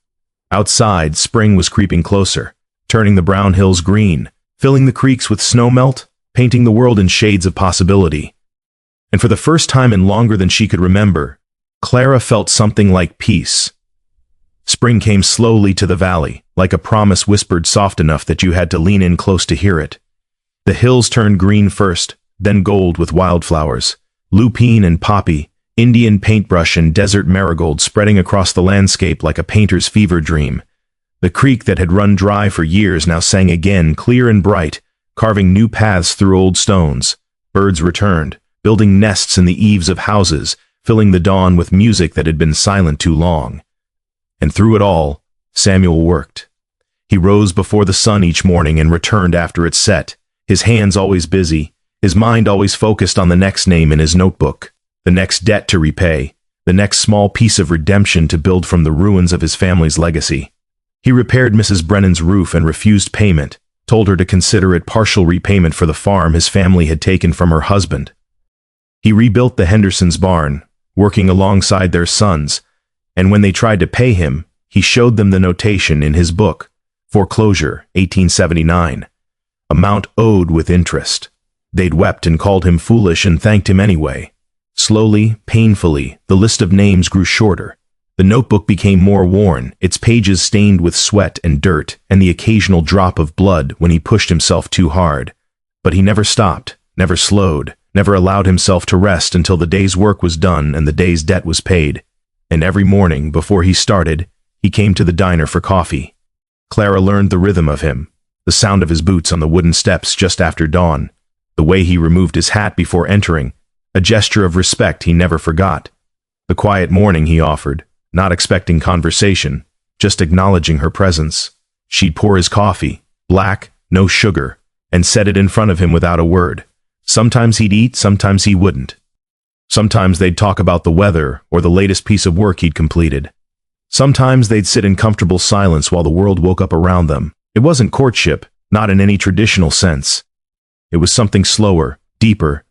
Outside, spring was creeping closer, turning the brown hills green, filling the creeks with snowmelt, painting the world in shades of possibility. And for the first time in longer than she could remember, Clara felt something like peace. Spring came slowly to the valley, like a promise whispered soft enough that you had to lean in close to hear it. The hills turned green first, then gold with wildflowers, lupine and poppy, Indian paintbrush and desert marigold spreading across the landscape like a painter's fever dream. The creek that had run dry for years now sang again, clear and bright, carving new paths through old stones. Birds returned, building nests in the eaves of houses, filling the dawn with music that had been silent too long. And through it all, Samuel worked. He rose before the sun each morning and returned after it set, his hands always busy, his mind always focused on the next name in his notebook, the next debt to repay, the next small piece of redemption to build from the ruins of his family's legacy. He repaired Mrs. Brennan's roof and refused payment, told her to consider it partial repayment for the farm his family had taken from her husband. He rebuilt the Hendersons' barn, working alongside their sons, and when they tried to pay him, he showed them the notation in his book, Foreclosure, 1879. Amount owed with interest. They'd wept and called him foolish and thanked him anyway. Slowly, painfully, the list of names grew shorter. The notebook became more worn, its pages stained with sweat and dirt, and the occasional drop of blood when he pushed himself too hard. But he never stopped, never slowed, never allowed himself to rest until the day's work was done and the day's debt was paid. And every morning, before he started, he came to the diner for coffee. Clara learned the rhythm of him, the sound of his boots on the wooden steps just after dawn, the way he removed his hat before entering, a gesture of respect he never forgot. The quiet morning he offered, not expecting conversation, just acknowledging her presence. She'd pour his coffee, black, no sugar, and set it in front of him without a word. Sometimes he'd eat, sometimes he wouldn't. Sometimes they'd talk about the weather or the latest piece of work he'd completed. Sometimes they'd sit in comfortable silence while the world woke up around them. It wasn't courtship, not in any traditional sense. It was something slower, deeper,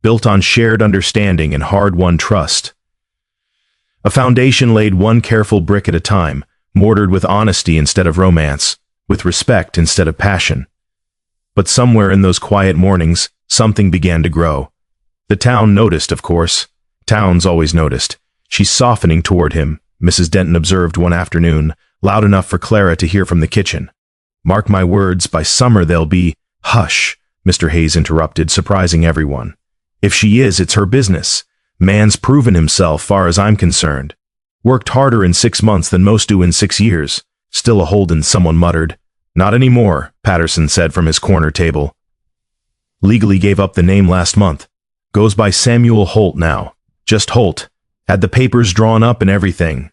built on shared understanding and hard-won trust. A foundation laid one careful brick at a time, mortared with honesty instead of romance, with respect instead of passion. But somewhere in those quiet mornings, something began to grow. The town noticed, of course. Towns always noticed. She's softening toward him, Mrs. Denton observed one afternoon, loud enough for Clara to hear from the kitchen. Mark my words, by summer they'll be— Hush, Mr. Hayes interrupted, surprising everyone. If she is, it's her business. Man's proven himself, far as I'm concerned. Worked harder in 6 months than most do in 6 years. Still a Holden, someone muttered. Not anymore, Patterson said from his corner table. Legally gave up the name last month. Goes by Samuel Holt now. Just Holt. Had the papers drawn up and everything.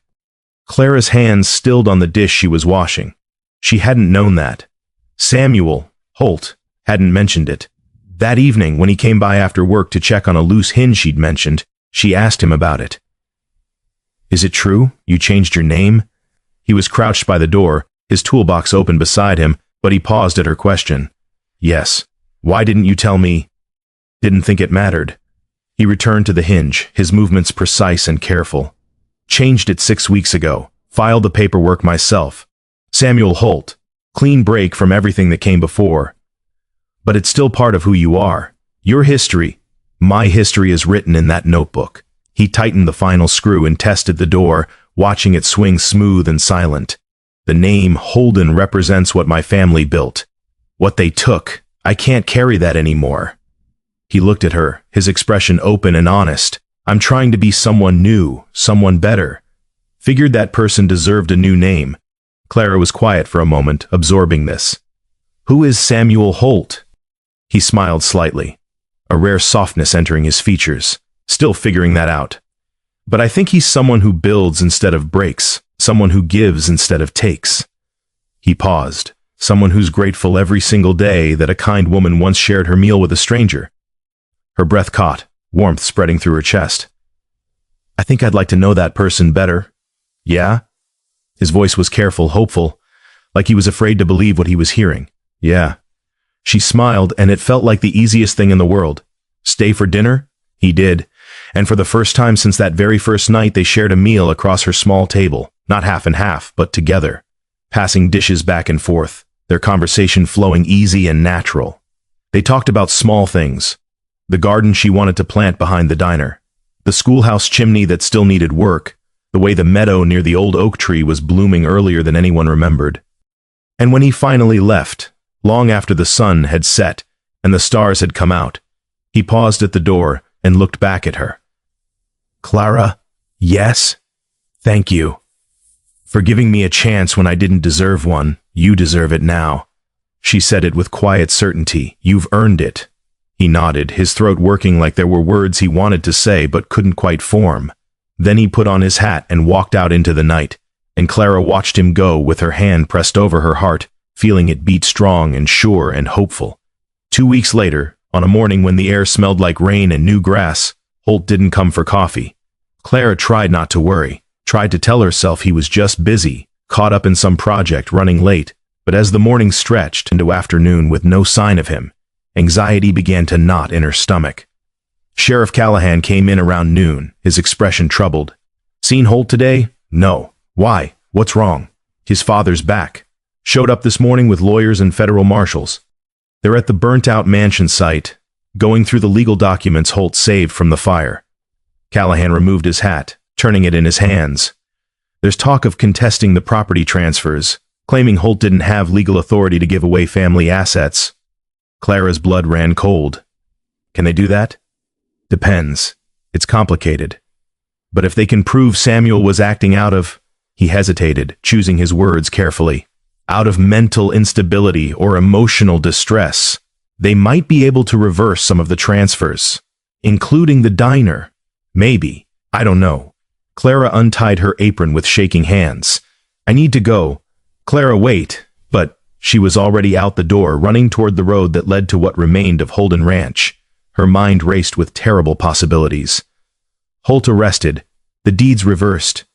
Clara's hands stilled on the dish she was washing. She hadn't known that. Samuel Holt hadn't mentioned it. That evening, when he came by after work to check on a loose hinge she'd mentioned, she asked him about it. Is it true? You changed your name? He was crouched by the door, his toolbox open beside him, but he paused at her question. Yes. Why didn't you tell me? Didn't think it mattered. He returned to the hinge, his movements precise and careful. Changed it 6 weeks ago. Filed the paperwork myself. Samuel Holt. Clean break from everything that came before. But it's still part of who you are. Your history. My history is written in that notebook. He tightened the final screw and tested the door, watching it swing smooth and silent. The name Holden represents what my family built. What they took. I can't carry that anymore. He looked at her, his expression open and honest. I'm trying to be someone new, someone better. Figured that person deserved a new name. Clara was quiet for a moment, absorbing this. Who is Samuel Holt? He smiled slightly, a rare softness entering his features, still figuring that out. But I think he's someone who builds instead of breaks, someone who gives instead of takes. He paused, someone who's grateful every single day that a kind woman once shared her meal with a stranger. Her breath caught, warmth spreading through her chest. I think I'd like to know that person better. Yeah? His voice was careful, hopeful, like he was afraid to believe what he was hearing. Yeah. She smiled, and it felt like the easiest thing in the world. Stay for dinner? He did. And for the first time since that very first night, they shared a meal across her small table, not half and half, but together, passing dishes back and forth, their conversation flowing easy and natural. They talked about small things. The garden she wanted to plant behind the diner, the schoolhouse chimney that still needed work, the way the meadow near the old oak tree was blooming earlier than anyone remembered. And when he finally left, long after the sun had set and the stars had come out, he paused at the door and looked back at her. Clara, yes? Thank you. For giving me a chance when I didn't deserve one. You deserve it now. She said it with quiet certainty. You've earned it. He nodded, his throat working like there were words he wanted to say but couldn't quite form. Then he put on his hat and walked out into the night, and Clara watched him go with her hand pressed over her heart, feeling it beat strong and sure and hopeful. 2 weeks later, on a morning when the air smelled like rain and new grass, Holt didn't come for coffee. Clara tried not to worry, tried to tell herself he was just busy, caught up in some project running late, but as the morning stretched into afternoon with no sign of him, anxiety began to knot in her stomach. Sheriff Callahan came in around noon, his expression troubled. "Seen Holt today?" "No." "Why? What's wrong?" "His father's back. Showed up this morning with lawyers and federal marshals. They're at the burnt-out mansion site, going through the legal documents Holt saved from the fire." Callahan removed his hat, turning it in his hands. "There's talk of contesting the property transfers, claiming Holt didn't have legal authority to give away family assets." Clara's blood ran cold. "Can they do that?" "Depends. It's complicated. But if they can prove Samuel was acting out of—" he hesitated, choosing his words carefully, "out of mental instability or emotional distress, they might be able to reverse some of the transfers, including the diner. Maybe. I don't know." Clara untied her apron with shaking hands. "I need to go." "Clara, wait." But she was already out the door, running toward the road that led to what remained of Holden Ranch. Her mind raced with terrible possibilities. Holt arrested, the deeds reversed,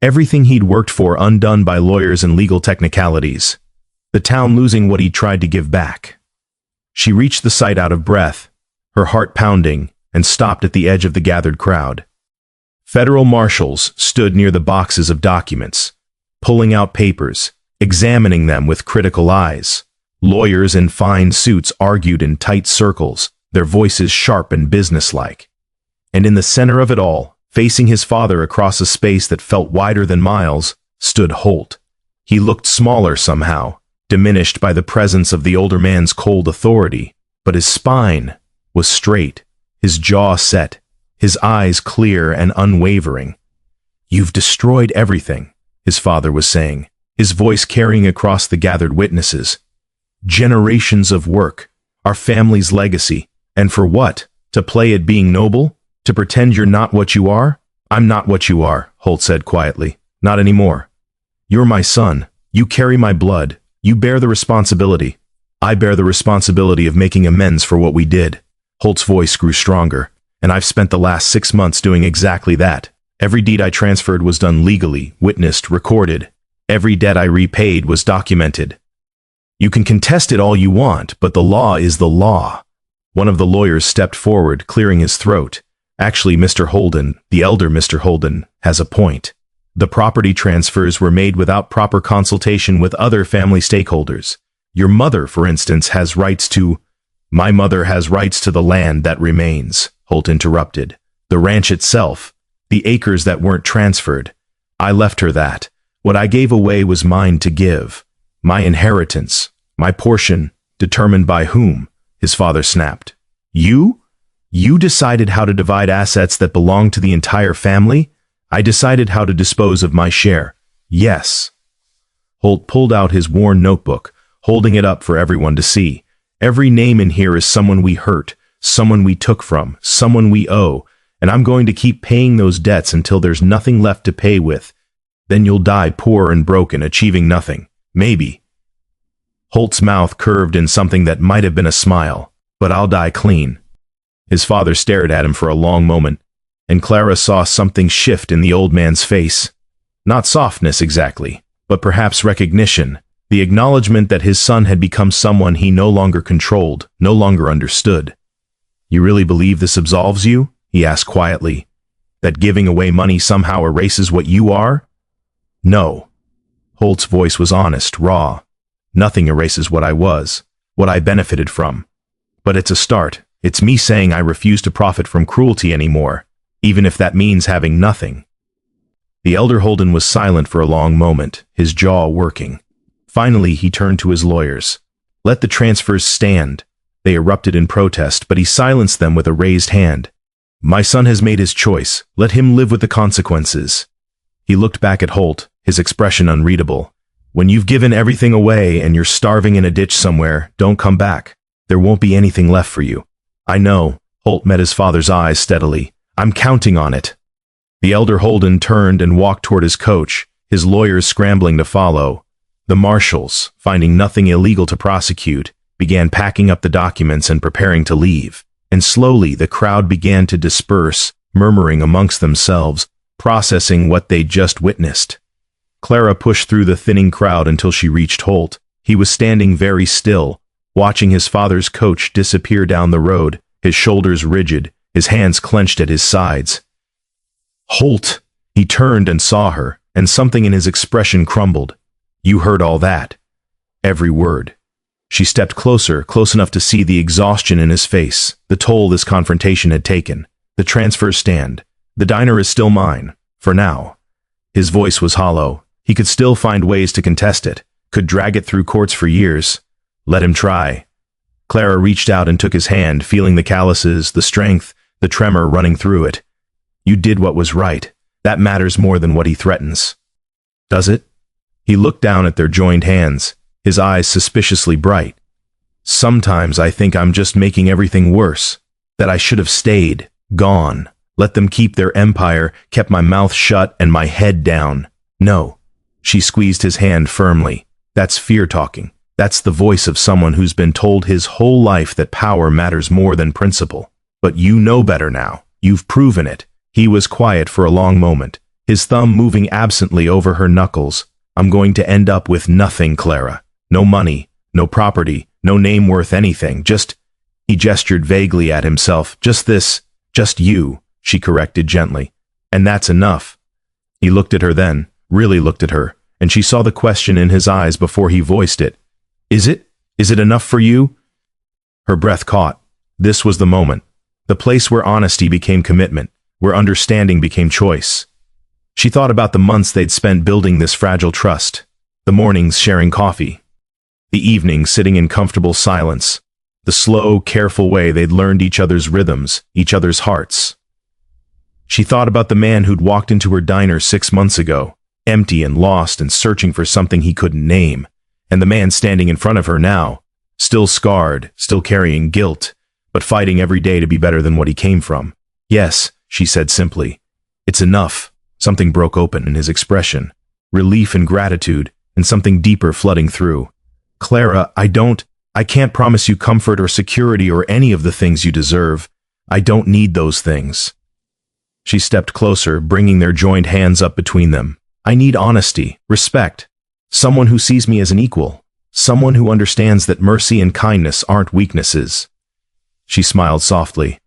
everything he'd worked for undone by lawyers and legal technicalities, the town losing what he'd tried to give back. She reached the site out of breath, her heart pounding, and stopped at the edge of the gathered crowd. Federal marshals stood near the boxes of documents, pulling out papers, examining them with critical eyes. Lawyers in fine suits argued in tight circles, their voices sharp and businesslike. And in the center of it all, facing his father across a space that felt wider than miles, stood Holt. He looked smaller somehow, diminished by the presence of the older man's cold authority, but his spine was straight, his jaw set, his eyes clear and unwavering. "You've destroyed everything," his father was saying, his voice carrying across the gathered witnesses. "Generations of work, our family's legacy. And for what? To play at being noble? To pretend you're not what you are?" "I'm not what you are," Holt said quietly. "Not anymore. You're my son. You carry my blood. You bear the responsibility. I bear the responsibility of making amends for what we did." Holt's voice grew stronger. "And I've spent the last 6 months doing exactly that. Every deed I transferred was done legally, witnessed, recorded. Every debt I repaid was documented. You can contest it all you want, but the law is the law." One of the lawyers stepped forward, clearing his throat. "Actually, Mr. Holden, the elder Mr. Holden, has a point. The property transfers were made without proper consultation with other family stakeholders. Your mother, for instance, has rights to—" "My mother has rights to the land that remains," Holt interrupted. "The ranch itself, the acres that weren't transferred. I left her that. What I gave away was mine to give. My inheritance, my portion, determined by whom?" his father snapped. "You? You decided how to divide assets that belong to the entire family? I decided how to dispose of my share." "Yes." Holt pulled out his worn notebook, holding it up for everyone to see. "Every name in here is someone we hurt, someone we took from, someone we owe, and I'm going to keep paying those debts until there's nothing left to pay with. Then you'll die poor and broken, achieving nothing. Maybe." Holt's mouth curved in something that might have been a smile. "But I'll die clean." His father stared at him for a long moment, and Clara saw something shift in the old man's face. Not softness exactly, but perhaps recognition, the acknowledgement that his son had become someone he no longer controlled, no longer understood. "You really believe this absolves you?" he asked quietly. "That giving away money somehow erases what you are?" "No." Holt's voice was honest, raw. "Nothing erases what I was, what I benefited from. But it's a start. It's me saying I refuse to profit from cruelty anymore, even if that means having nothing." The elder Holden was silent for a long moment, his jaw working. Finally, he turned to his lawyers. "Let the transfers stand." They erupted in protest, but he silenced them with a raised hand. "My son has made his choice. Let him live with the consequences." He looked back at Holt, his expression unreadable. "When you've given everything away and you're starving in a ditch somewhere, don't come back. There won't be anything left for you." "I know." Holt met his father's eyes steadily. "I'm counting on it." The elder Holden turned and walked toward his coach, his lawyers scrambling to follow. The marshals, finding nothing illegal to prosecute, began packing up the documents and preparing to leave. And slowly the crowd began to disperse, murmuring amongst themselves, processing what they'd just witnessed. Clara pushed through the thinning crowd until she reached Holt. He was standing very still, watching his father's coach disappear down the road, his shoulders rigid, his hands clenched at his sides. "Holt!" He turned and saw her, and something in his expression crumbled. "You heard all that?" "Every word." She stepped closer, close enough to see the exhaustion in his face, the toll this confrontation had taken. "The transfers stand. The diner is still mine. For now." His voice was hollow. He could still find ways to contest it, could drag it through courts for years. Let him try. Clara reached out and took his hand, feeling the calluses, the strength, the tremor running through it. "You did what was right. That matters more than what he threatens." "Does it?" He looked down at their joined hands, his eyes suspiciously bright. "Sometimes I think I'm just making everything worse. That I should have stayed, gone, let them keep their empire, kept my mouth shut and my head down. No." She squeezed his hand firmly. "That's fear talking. That's the voice of someone who's been told his whole life that power matters more than principle. But you know better now. You've proven it." He was quiet for a long moment, his thumb moving absently over her knuckles. "I'm going to end up with nothing, Clara. No money, no property, no name worth anything. Just," he gestured vaguely at himself, "just this, just you," she corrected gently. "And that's enough." He looked at her then, really looked at her, and she saw the question in his eyes before he voiced it. Is it? Is it enough for you?" Her breath caught. This was the moment. The place where honesty became commitment, where understanding became choice. She thought about the months they'd spent building this fragile trust, the mornings sharing coffee, the evenings sitting in comfortable silence, the slow, careful way they'd learned each other's rhythms, each other's hearts. She thought about the man who'd walked into her diner 6 months ago, empty and lost and searching for something he couldn't name, and the man standing in front of her now, still scarred, still carrying guilt, but fighting every day to be better than what he came from. "Yes," she said simply. "It's enough." Something broke open in his expression, relief and gratitude, and something deeper flooding through. "Clara, I can't promise you comfort or security or any of the things you deserve. I don't need those things." She stepped closer, bringing their joined hands up between them. "I need honesty, respect, someone who sees me as an equal, someone who understands that mercy and kindness aren't weaknesses." She smiled softly.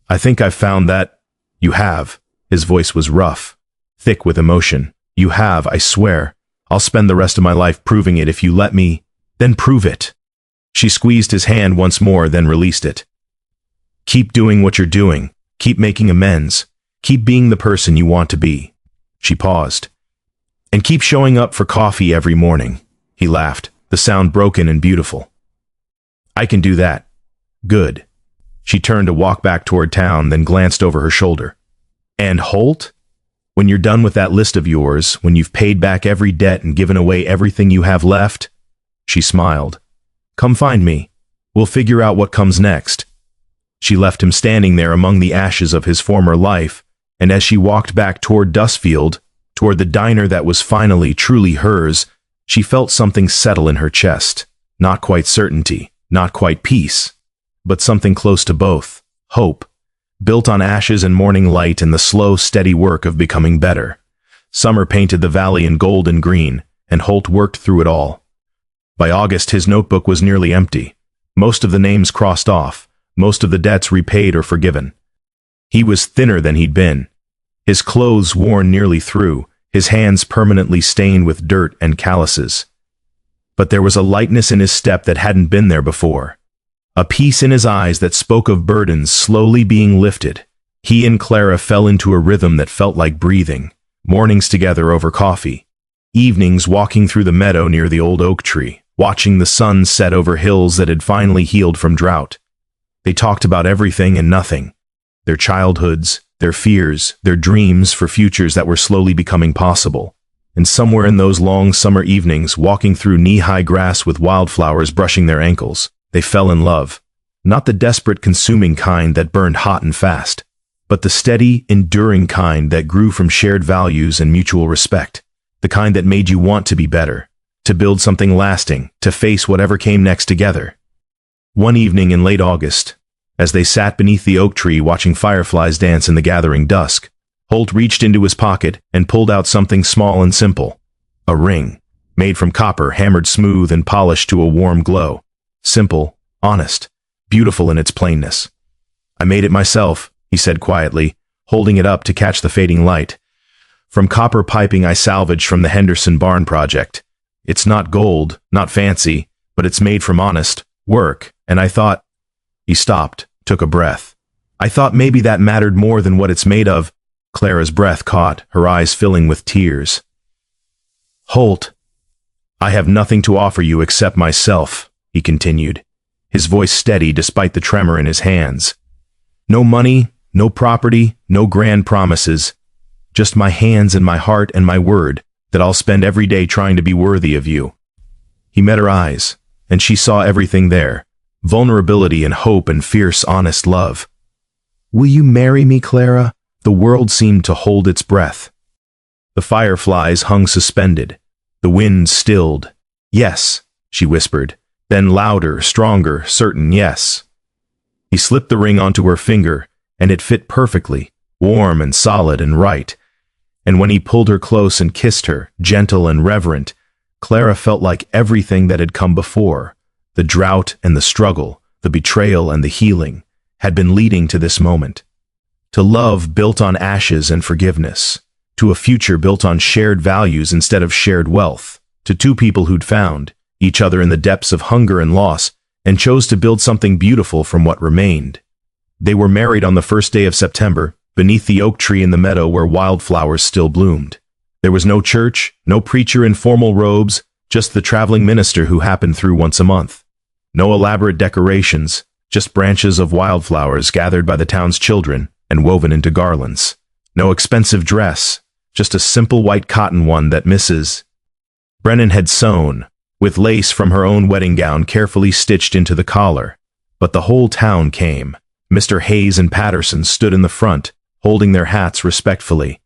"I think I've found that." "You have." His voice was rough, thick with emotion. "You have, I swear. I'll spend the rest of my life proving it if you let me. Then prove it." She squeezed his hand once more, then released it. "Keep doing what you're doing. Keep making amends. Keep being the person you want to be." She paused. "And keep showing up for coffee every morning." He laughed, the sound broken and beautiful. "I can do that." "Good." She turned to walk back toward town, then glanced over her shoulder. "And Holt? When you're done with that list of yours, when you've paid back every debt and given away everything you have left," she smiled, "come find me. We'll figure out what comes next." She left him standing there among the ashes of his former life, and as she walked back toward Dustfield, toward the diner that was finally truly hers, she felt something settle in her chest. Not quite certainty, not quite peace, but something close to both. Hope, built on ashes and morning light and the slow, steady work of becoming better. Summer painted the valley in gold and green, and Holt worked through it all. By August, his notebook was nearly empty. Most of the names crossed off, most of the debts repaid or forgiven. He was thinner than he'd been, his clothes worn nearly through, his hands permanently stained with dirt and calluses. But there was a lightness in his step that hadn't been there before. A peace in his eyes that spoke of burdens slowly being lifted. He and Clara fell into a rhythm that felt like breathing. Mornings together over coffee. Evenings walking through the meadow near the old oak tree, watching the sun set over hills that had finally healed from drought. They talked about everything and nothing. Their childhoods, their fears, their dreams for futures that were slowly becoming possible. And somewhere in those long summer evenings, walking through knee-high grass with wildflowers brushing their ankles, they fell in love. Not the desperate, consuming kind that burned hot and fast, but the steady, enduring kind that grew from shared values and mutual respect. The kind that made you want to be better, to build something lasting, to face whatever came next together. One evening in late August, as they sat beneath the oak tree watching fireflies dance in the gathering dusk, Holt reached into his pocket and pulled out something small and simple. A ring, made from copper, hammered smooth and polished to a warm glow. Simple, honest, beautiful in its plainness. "I made it myself," he said quietly, holding it up to catch the fading light. "From copper piping I salvaged from the Henderson barn project. It's not gold, not fancy, but it's made from honest work, and I thought—" He stopped, took a breath. "I thought maybe that mattered more than what it's made of." Clara's breath caught, her eyes filling with tears. "Holt, I have nothing to offer you except myself," he continued, his voice steady despite the tremor in his hands. "No money, no property, no grand promises. Just my hands and my heart and my word that I'll spend every day trying to be worthy of you." He met her eyes, and she saw everything there. Vulnerability and hope and fierce, honest love. "Will you marry me, Clara?" The world seemed to hold its breath. The fireflies hung suspended. The wind stilled. "Yes," she whispered, then louder, stronger, certain yes. He slipped the ring onto her finger, and it fit perfectly, warm and solid and right. And when he pulled her close and kissed her, gentle and reverent, Clara felt like everything that had come before, the drought and the struggle, the betrayal and the healing, had been leading to this moment. To love built on ashes and forgiveness, to a future built on shared values instead of shared wealth, to two people who'd found each other in the depths of hunger and loss and chose to build something beautiful from what remained. They were married on the first day of September, beneath the oak tree in the meadow where wildflowers still bloomed. There was no church, no preacher in formal robes, just the traveling minister who happened through once a month. No elaborate decorations, just branches of wildflowers gathered by the town's children and woven into garlands. No expensive dress, just a simple white cotton one that Mrs. Brennan had sewn, with lace from her own wedding gown carefully stitched into the collar. But the whole town came. Mr. Hayes and Patterson stood in the front, holding their hats respectfully.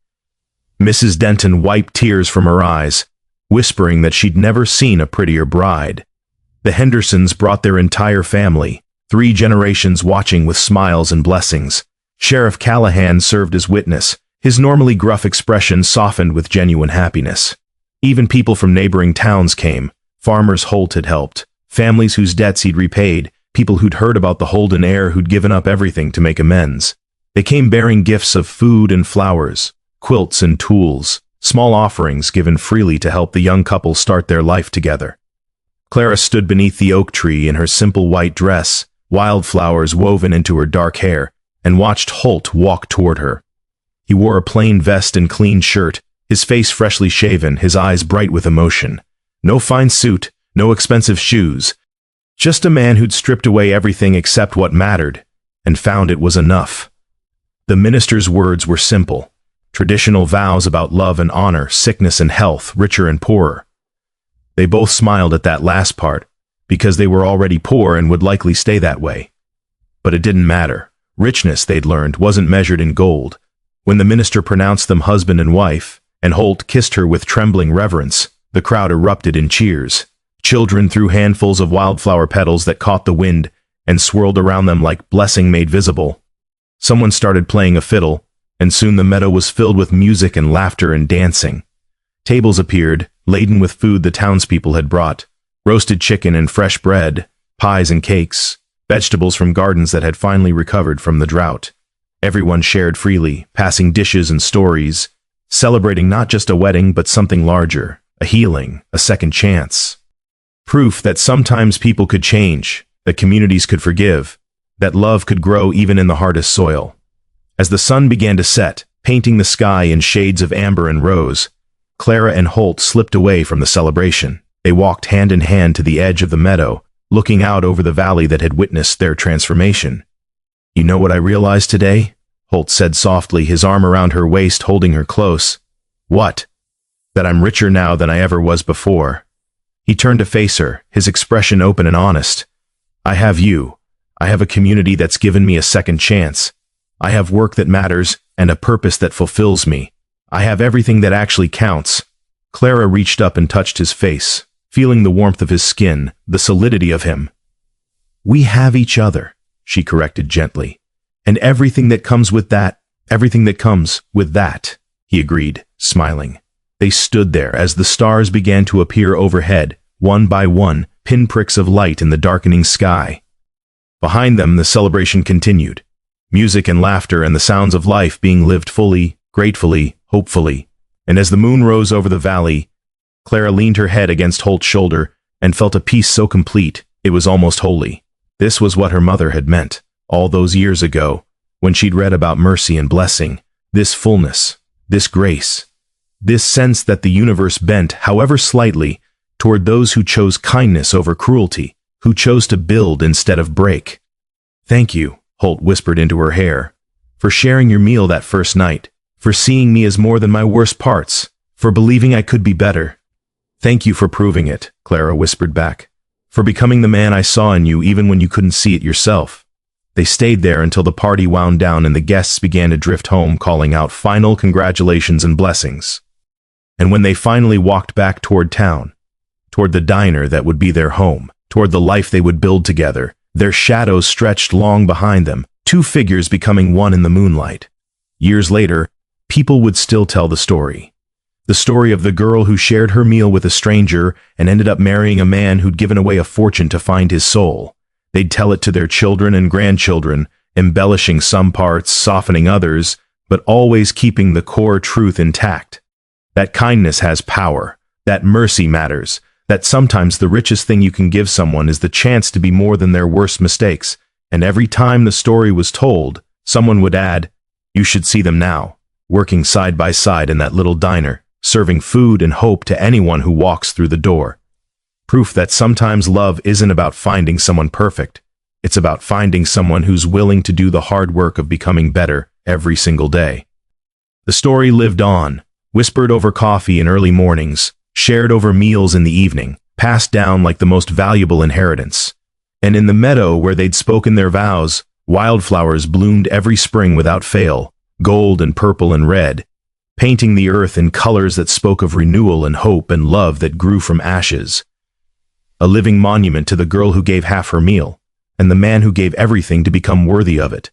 Mrs. Denton wiped tears from her eyes, whispering that she'd never seen a prettier bride. The Hendersons brought their entire family, 3 generations watching with smiles and blessings. Sheriff Callahan served as witness, his normally gruff expression softened with genuine happiness. Even people from neighboring towns came. Farmers Holt had helped, families whose debts he'd repaid, people who'd heard about the Holden heir who'd given up everything to make amends. They came bearing gifts of food and flowers, quilts and tools, small offerings given freely to help the young couple start their life together. Clara stood beneath the oak tree in her simple white dress, wildflowers woven into her dark hair, and watched Holt walk toward her. He wore a plain vest and clean shirt, his face freshly shaven, his eyes bright with emotion. No fine suit, no expensive shoes. Just a man who'd stripped away everything except what mattered, and found it was enough. The minister's words were simple. Traditional vows about love and honor, sickness and health, richer and poorer. They both smiled at that last part, because they were already poor and would likely stay that way. But it didn't matter. Richness, they'd learned, wasn't measured in gold. When the minister pronounced them husband and wife, and Holt kissed her with trembling reverence, the crowd erupted in cheers. Children threw handfuls of wildflower petals that caught the wind and swirled around them like blessing made visible. Someone started playing a fiddle, and soon the meadow was filled with music and laughter and dancing. Tables appeared, laden with food the townspeople had brought, roasted chicken and fresh bread, pies and cakes, vegetables from gardens that had finally recovered from the drought. Everyone shared freely, passing dishes and stories, celebrating not just a wedding but something larger, a healing, a second chance. Proof that sometimes people could change, that communities could forgive, that love could grow even in the hardest soil. As the sun began to set, painting the sky in shades of amber and rose, Clara and Holt slipped away from the celebration. They walked hand in hand to the edge of the meadow, looking out over the valley that had witnessed their transformation. "You know what I realized today?" Holt said softly, his arm around her waist, holding her close. "What?" "That I'm richer now than I ever was before." He turned to face her, his expression open and honest. "I have you. I have a community that's given me a second chance. I have work that matters and a purpose that fulfills me. I have everything that actually counts. Clara reached up and touched his face, feeling the warmth of his skin, the solidity of him. We have each other, she corrected gently. And everything that comes with that, he agreed, smiling. They stood there as the stars began to appear overhead, one by one, pinpricks of light in the darkening sky. Behind them, the celebration continued. Music and laughter and the sounds of life being lived fully, gratefully, hopefully. And as the moon rose over the valley, Clara leaned her head against Holt's shoulder and felt a peace so complete, it was almost holy. This was what her mother had meant, all those years ago, when she'd read about mercy and blessing, this fullness, this grace, this sense that the universe bent, however slightly, toward those who chose kindness over cruelty, who chose to build instead of break. Thank you, Holt whispered into her hair, for sharing your meal that first night, for seeing me as more than my worst parts, for believing I could be better. Thank you for proving it, Clara whispered back, for becoming the man I saw in you even when you couldn't see it yourself. They stayed there until the party wound down and the guests began to drift home, calling out final congratulations and blessings. And when they finally walked back toward town, toward the diner that would be their home, toward the life they would build together, their shadows stretched long behind them, two figures becoming one in the moonlight. Years later, people would still tell the story. The story of the girl who shared her meal with a stranger and ended up marrying a man who'd given away a fortune to find his soul. They'd tell it to their children and grandchildren, embellishing some parts, softening others, but always keeping the core truth intact. That kindness has power, that mercy matters, that sometimes the richest thing you can give someone is the chance to be more than their worst mistakes. And every time the story was told, someone would add, "You should see them now, working side by side in that little diner, serving food and hope to anyone who walks through the door." Proof that sometimes love isn't about finding someone perfect. It's about finding someone who's willing to do the hard work of becoming better every single day. The story lived on, whispered over coffee in early mornings, shared over meals in the evening, passed down like the most valuable inheritance. And in the meadow where they'd spoken their vows, wildflowers bloomed every spring without fail, gold and purple and red, painting the earth in colors that spoke of renewal and hope and love that grew from ashes. A living monument to the girl who gave half her meal, and the man who gave everything to become worthy of it.